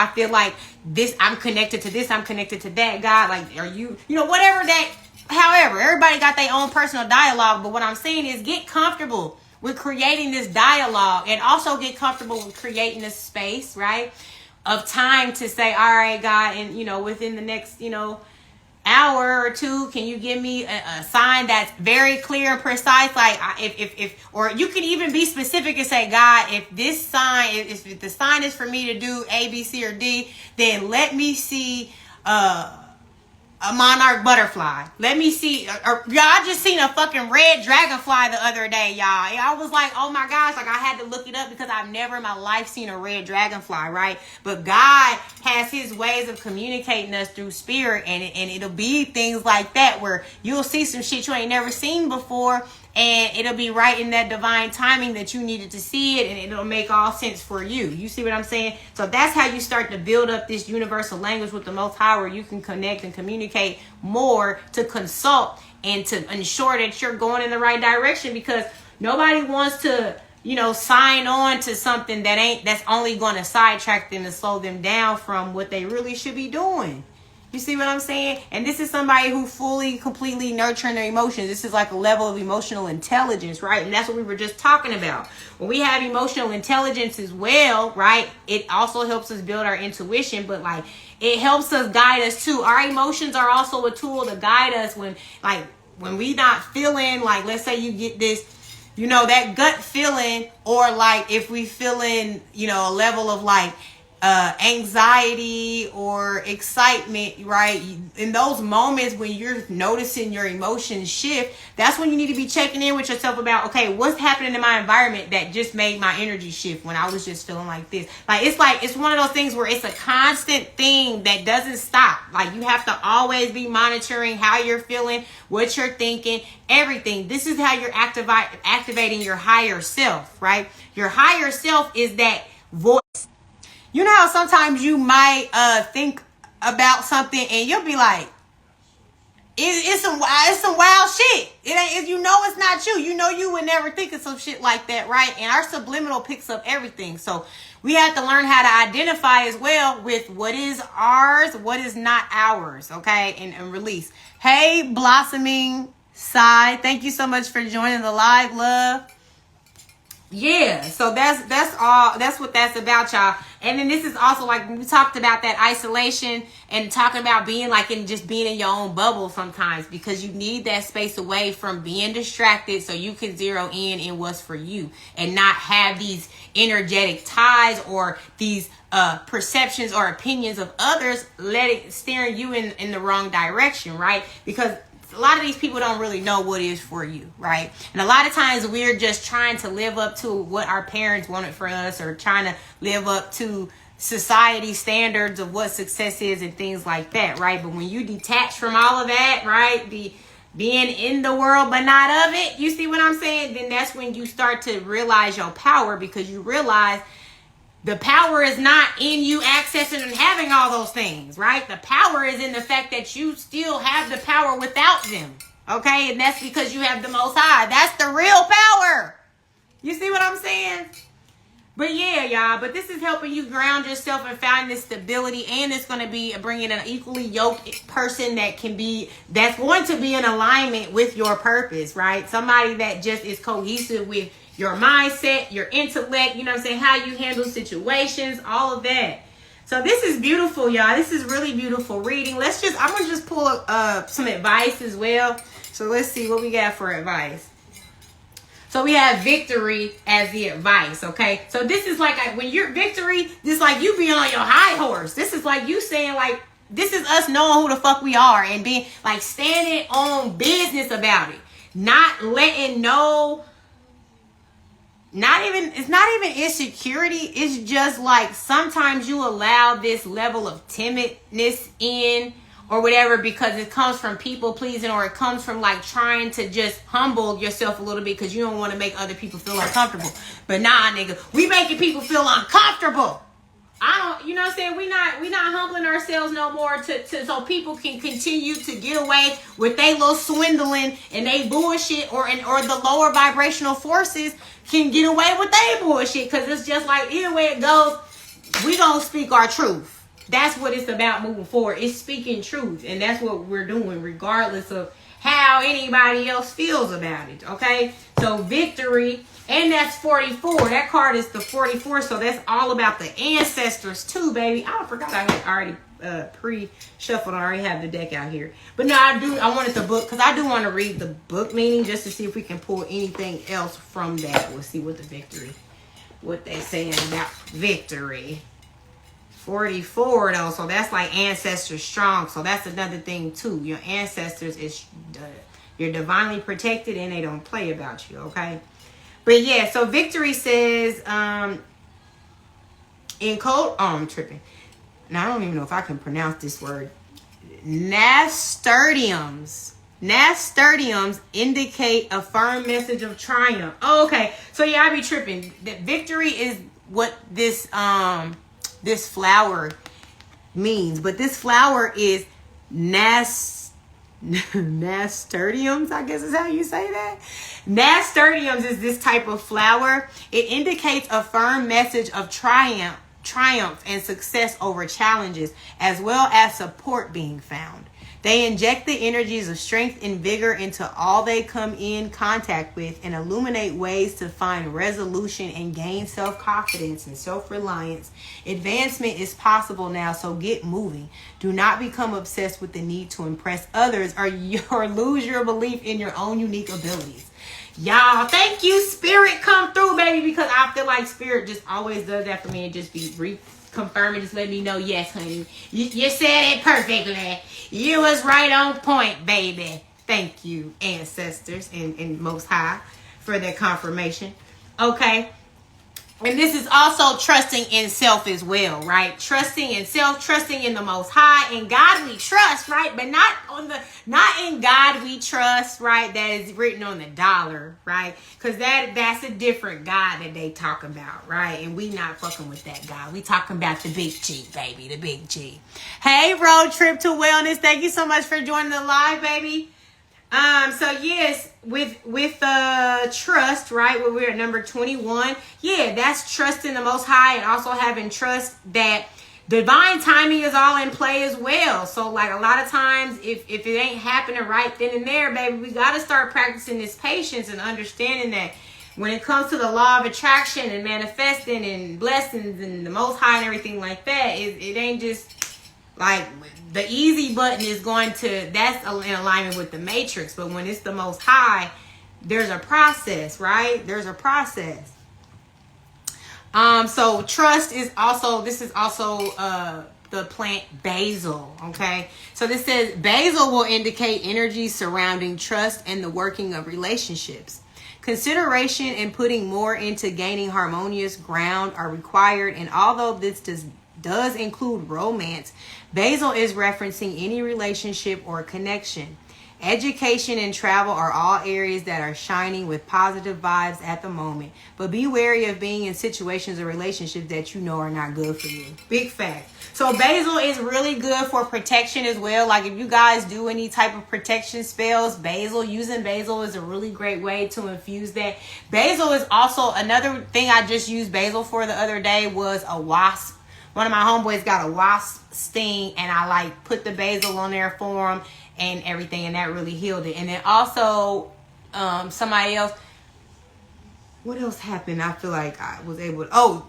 feel like this, I'm connected to this, I'm connected to that. God, like, are you, whatever that, however, everybody got their own personal dialogue. But what I'm saying is, get comfortable with creating this dialogue, and also get comfortable with creating this space, right, of time to say, all right, God, and, within the next, hour or two, can you give me a sign that's very clear and precise? Like, or you can even be specific and say, God, if this sign, if the sign is for me to do A, B, C, or D, then let me see a monarch butterfly. Let me see, y'all, I just seen a fucking red dragonfly the other day, y'all. I was like, oh my gosh, like, I had to look it up because I've never in my life seen a red dragonfly, right? But God has his ways of communicating us through spirit, and it'll be things like that where you'll see some shit you ain't never seen before, and it'll be right in that divine timing that you needed to see it, and it'll make all sense for you. You see what I'm saying? So that's how you start to build up this universal language with the Most High, where you can connect and communicate more, to consult and to ensure that you're going in the right direction. Because Nobody wants to, you know, sign on to something that's only going to sidetrack them and slow them down from what they really should be doing. You see what I'm saying? And this is somebody who fully, completely nurturing their emotions. This is like a level of emotional intelligence, right? And that's what we were just talking about. When we have emotional intelligence as well, right, it also helps us build our intuition, but like it helps us guide us too. Our emotions are also a tool to guide us when we not feeling like, let's say you get this, you know, that gut feeling, or like if we feeling, you know, a level of like anxiety or excitement, right? In those moments when you're noticing your emotions shift, that's when you need to be checking in with yourself about, okay, what's happening in my environment that just made my energy shift when I was just feeling like this. Like it's one of those things where it's a constant thing that doesn't stop. Like you have to always be monitoring how you're feeling, what you're thinking, everything. This is how you're activating your higher self, right? Your higher self is that voice. You know how sometimes you might think about something and you'll be like, it's some wild shit. You know it's not you. You know you would never think of some shit like that, right? And our subliminal picks up everything. So we have to learn how to identify as well with what is ours, what is not ours, okay? And release. Hey, Blossoming Side, thank you so much for joining the live, love. Yeah, so that's all. That's what that's about, y'all. And then this is also like we talked about that isolation and talking about being like just being in your own bubble sometimes, because you need that space away from being distracted so you can zero in what's for you and not have these energetic ties or these perceptions or opinions of others steering you in the wrong direction, right? Because a lot of these people don't really know what is for you, right? And a lot of times we're just trying to live up to what our parents wanted for us, or trying to live up to society standards of what success is and things like that, right? But when you detach from all of that, right, being in the world but not of it, you see what I'm saying? Then that's when you start to realize your power, because you realize the power is not in you accessing and having all those things, right? The power is in the fact that you still have the power without them, okay? And that's because you have the Most High. That's the real power. You see what I'm saying? But yeah, y'all, but this is helping you ground yourself and find this stability, and it's going to be bringing an equally yoked person that's going to be in alignment with your purpose, right? Somebody that just is cohesive with your mindset, your intellect, you know what I'm saying, how you handle situations, all of that. So this is beautiful, y'all. This is really beautiful reading. I'm going to just pull up some advice as well. So let's see what we got for advice. So we have victory as the advice, okay? So this is like when you're victory, this is like you being on your high horse. This is like you saying like, this is us knowing who the fuck we are and being like standing on business about it. Not letting it's not even insecurity. It's just like sometimes you allow this level of timidness in or whatever because it comes from people pleasing, or it comes from like trying to just humble yourself a little bit because you don't want to make other people feel uncomfortable. But nah, nigga, we making people feel uncomfortable. You know what I'm saying? We not humbling ourselves no more so people can continue to get away with they little swindling and they bullshit, or the lower vibrational forces can get away with they bullshit, because it's just like either way it goes, we gonna speak our truth. That's what it's about moving forward. It's speaking truth, and that's what we're doing regardless of how anybody else feels about it, okay? So victory, and that's 44. That card is the 44, so that's all about the ancestors too, baby. I forgot I had already pre-shuffled. I already have the deck out here. But no, I wanted the book, because I do want to read the book meaning just to see if we can pull anything else from that. We'll see what they saying about victory. 44 though, so that's like ancestors strong. So that's another thing too. Your ancestors you're divinely protected and they don't play about you, okay? But yeah, so victory says in code. Oh, I'm tripping. Now I don't even know if I can pronounce this word. Nasturtiums indicate a firm message of triumph. Oh, okay. So yeah, I be tripping. That victory is what this flower means, but this flower is nasturtium. nasturtiums, I guess is how you say that. Nasturtiums is this type of flower. It indicates a firm message of triumph and success over challenges, as well as support being found. They inject the energies of strength and vigor into all they come in contact with and illuminate ways to find resolution and gain self-confidence and self-reliance. Advancement is possible now, so get moving. Do not become obsessed with the need to impress others or lose your belief in your own unique abilities. Y'all, thank you, Spirit. Come through, baby, because I feel like Spirit just always does that for me and just be reconfirming, just let me know, yes, honey, you said it perfectly. You was right on point, baby. Thank you, ancestors and Most High, for that confirmation. Okay. And this is also trusting in self as well, right? Trusting in self, trusting in the Most High, in God we trust, right? But not in God we trust, right? That is written on the dollar, right? Because that's a different God that they talk about, right? And we not fucking with that God. We talking about the big G, baby, the big G. Hey, Road Trip to Wellness, thank you so much for joining the live, baby. So yes, with trust, right, where we're at number 21, yeah, that's trusting the Most High and also having trust that divine timing is all in play as well. So like a lot of times, if it ain't happening right then and there, baby, we got to start practicing this patience and understanding that when it comes to the law of attraction and manifesting and blessings and the Most High and everything like that, it ain't just like the easy button is going to, that's in alignment with the matrix. But when it's the Most High, there's a process, right? There's a process. So trust is also, this is also the plant basil, okay? So this says basil will indicate energy surrounding trust and the working of relationships. Consideration and putting more into gaining harmonious ground are required, and although this does include romance, basil is referencing any relationship or connection. Education and travel are all areas that are shining with positive vibes at the moment, but be wary of being in situations or relationships that you know are not good for you. Big fact. So basil is really good for protection as well. Like if you guys do any type of protection spells, using basil is a really great way to infuse that. Basil is also another thing I just used basil for the other day was a wasp. One of my homeboys got a wasp sting and I like put the basil on there for him and everything, and that really healed it. And then also somebody else, what else happened? I feel like I was able to,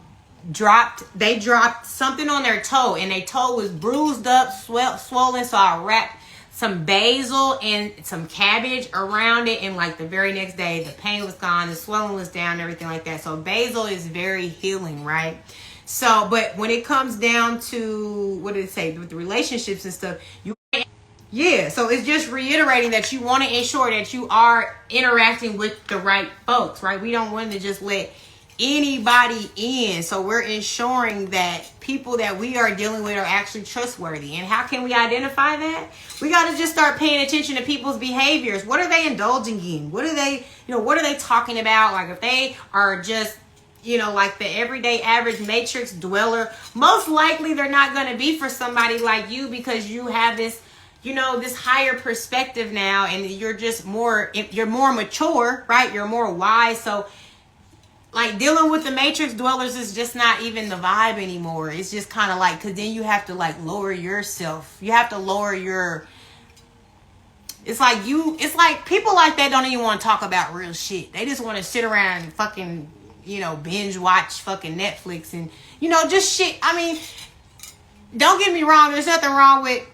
they dropped something on their toe and their toe was bruised up, swollen, so I wrapped some basil and some cabbage around it, and like the very next day the pain was gone, the swelling was down and everything like that. So basil is very healing, right? So, but when it comes down to, what did it say, with the relationships and stuff, so it's just reiterating that you want to ensure that you are interacting with the right folks, right? We don't want to just let anybody in. So we're ensuring that people that we are dealing with are actually trustworthy. And how can we identify that? We got to just start paying attention to people's behaviors. What are they indulging in? What are they, what are they talking about? Like if they are just, like the everyday average matrix dweller, most likely they're not going to be for somebody like you, because you have this, this higher perspective now, and you're just you're more mature, right? You're more wise. So like dealing with the matrix dwellers is just not even the vibe anymore. It's just kind of like, because then you have to like lower yourself. You have to lower your, it's like people like that don't even want to talk about real shit. They just want to sit around and fucking, binge watch fucking Netflix and, just shit. I mean, don't get me wrong. There's nothing wrong with,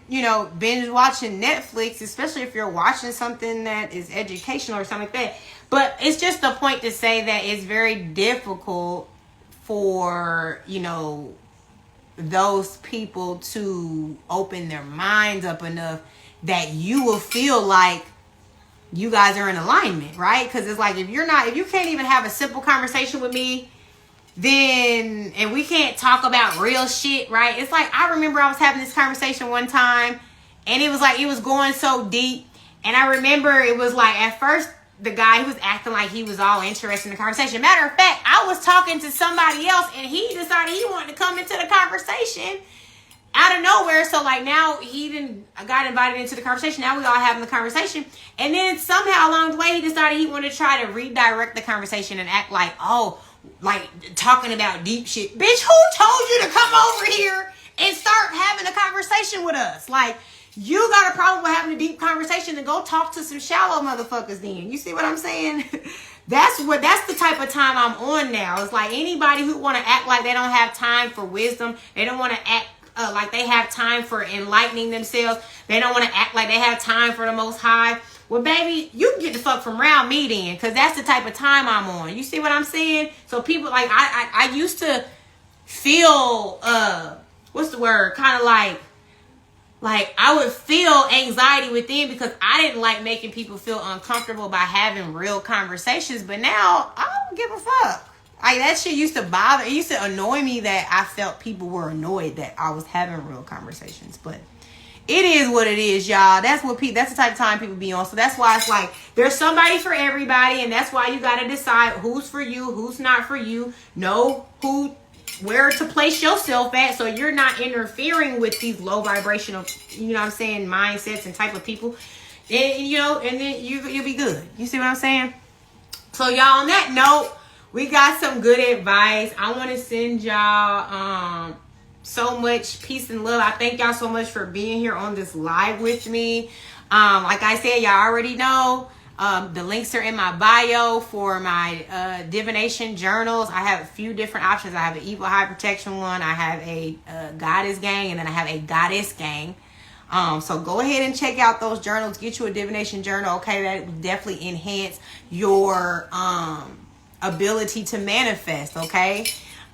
binge watching Netflix, especially if you're watching something that is educational or something like that. But it's just the point to say that it's very difficult for, those people to open their minds up enough that you will feel like you guys are in alignment, right? Because it's like, if you can't even have a simple conversation with me, then, and we can't talk about real shit, right? It's like, I remember I was having this conversation one time and it was like, it was going so deep. And I remember it was like, at first, the guy, he was acting like he was all interested in the conversation. Matter of fact, I was talking to somebody else and he decided he wanted to come into the conversation. I out of nowhere, so like now he didn't got invited into the conversation. Now we all having the conversation, and then somehow along the way he decided he wanted to try to redirect the conversation and act like, oh, like talking about deep shit. Bitch, who told you to come over here and start having a conversation with us? Like, you got a problem with having a deep conversation, then go talk to some shallow motherfuckers then. You see what I'm saying? That's the type of time I'm on now. It's like anybody who want to act like they don't have time for wisdom, they don't want to act like they have time for enlightening themselves, they don't want to act like they have time for the Most High. Well, baby, you can get the fuck from around me then, because that's the type of time I'm on. You see what I'm saying? So people, like, I used to feel, what's the word? Kind of like I would feel anxiety within because I didn't like making people feel uncomfortable by having real conversations. But now I don't give a fuck. Like, that shit used to bother. It used to annoy me that I felt people were annoyed that I was having real conversations. But it is what it is, y'all. That's the type of time people be on. So that's why it's like there's somebody for everybody, and that's why you gotta decide who's for you, who's not for you. Know where to place yourself at, so you're not interfering with these low vibrational, you know what I'm saying, mindsets and type of people. And and then you'll be good. You see what I'm saying? So y'all, on that note, we got some good advice. I want to send y'all so much peace and love. I thank y'all so much for being here on this live with me. Like I said, y'all already know. The links are in my bio for my divination journals. I have a few different options. I have an evil high protection one. I have a goddess gang, and then I have a goddess gang. So go ahead and check out those journals. Get you a divination journal. Okay, that will definitely enhance your ability to manifest. Okay.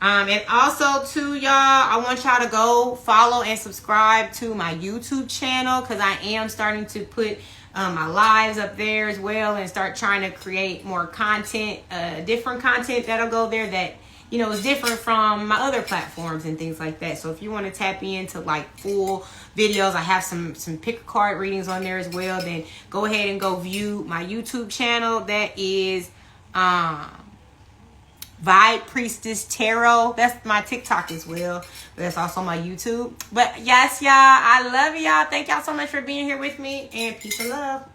And also too, y'all, I want y'all to go follow and subscribe to my YouTube channel, because I am starting to put my lives up there as well, and start trying to create more content, different content that'll go there that is different from my other platforms and things like that. So if you want to tap into like full videos, I have some pick a card readings on there as well, then go ahead and go view my YouTube channel. That is Vibe Priestess Tarot. That's my TikTok as well, but that's also my YouTube. But yes, y'all, I love y'all. Thank y'all so much for being here with me, and peace and love.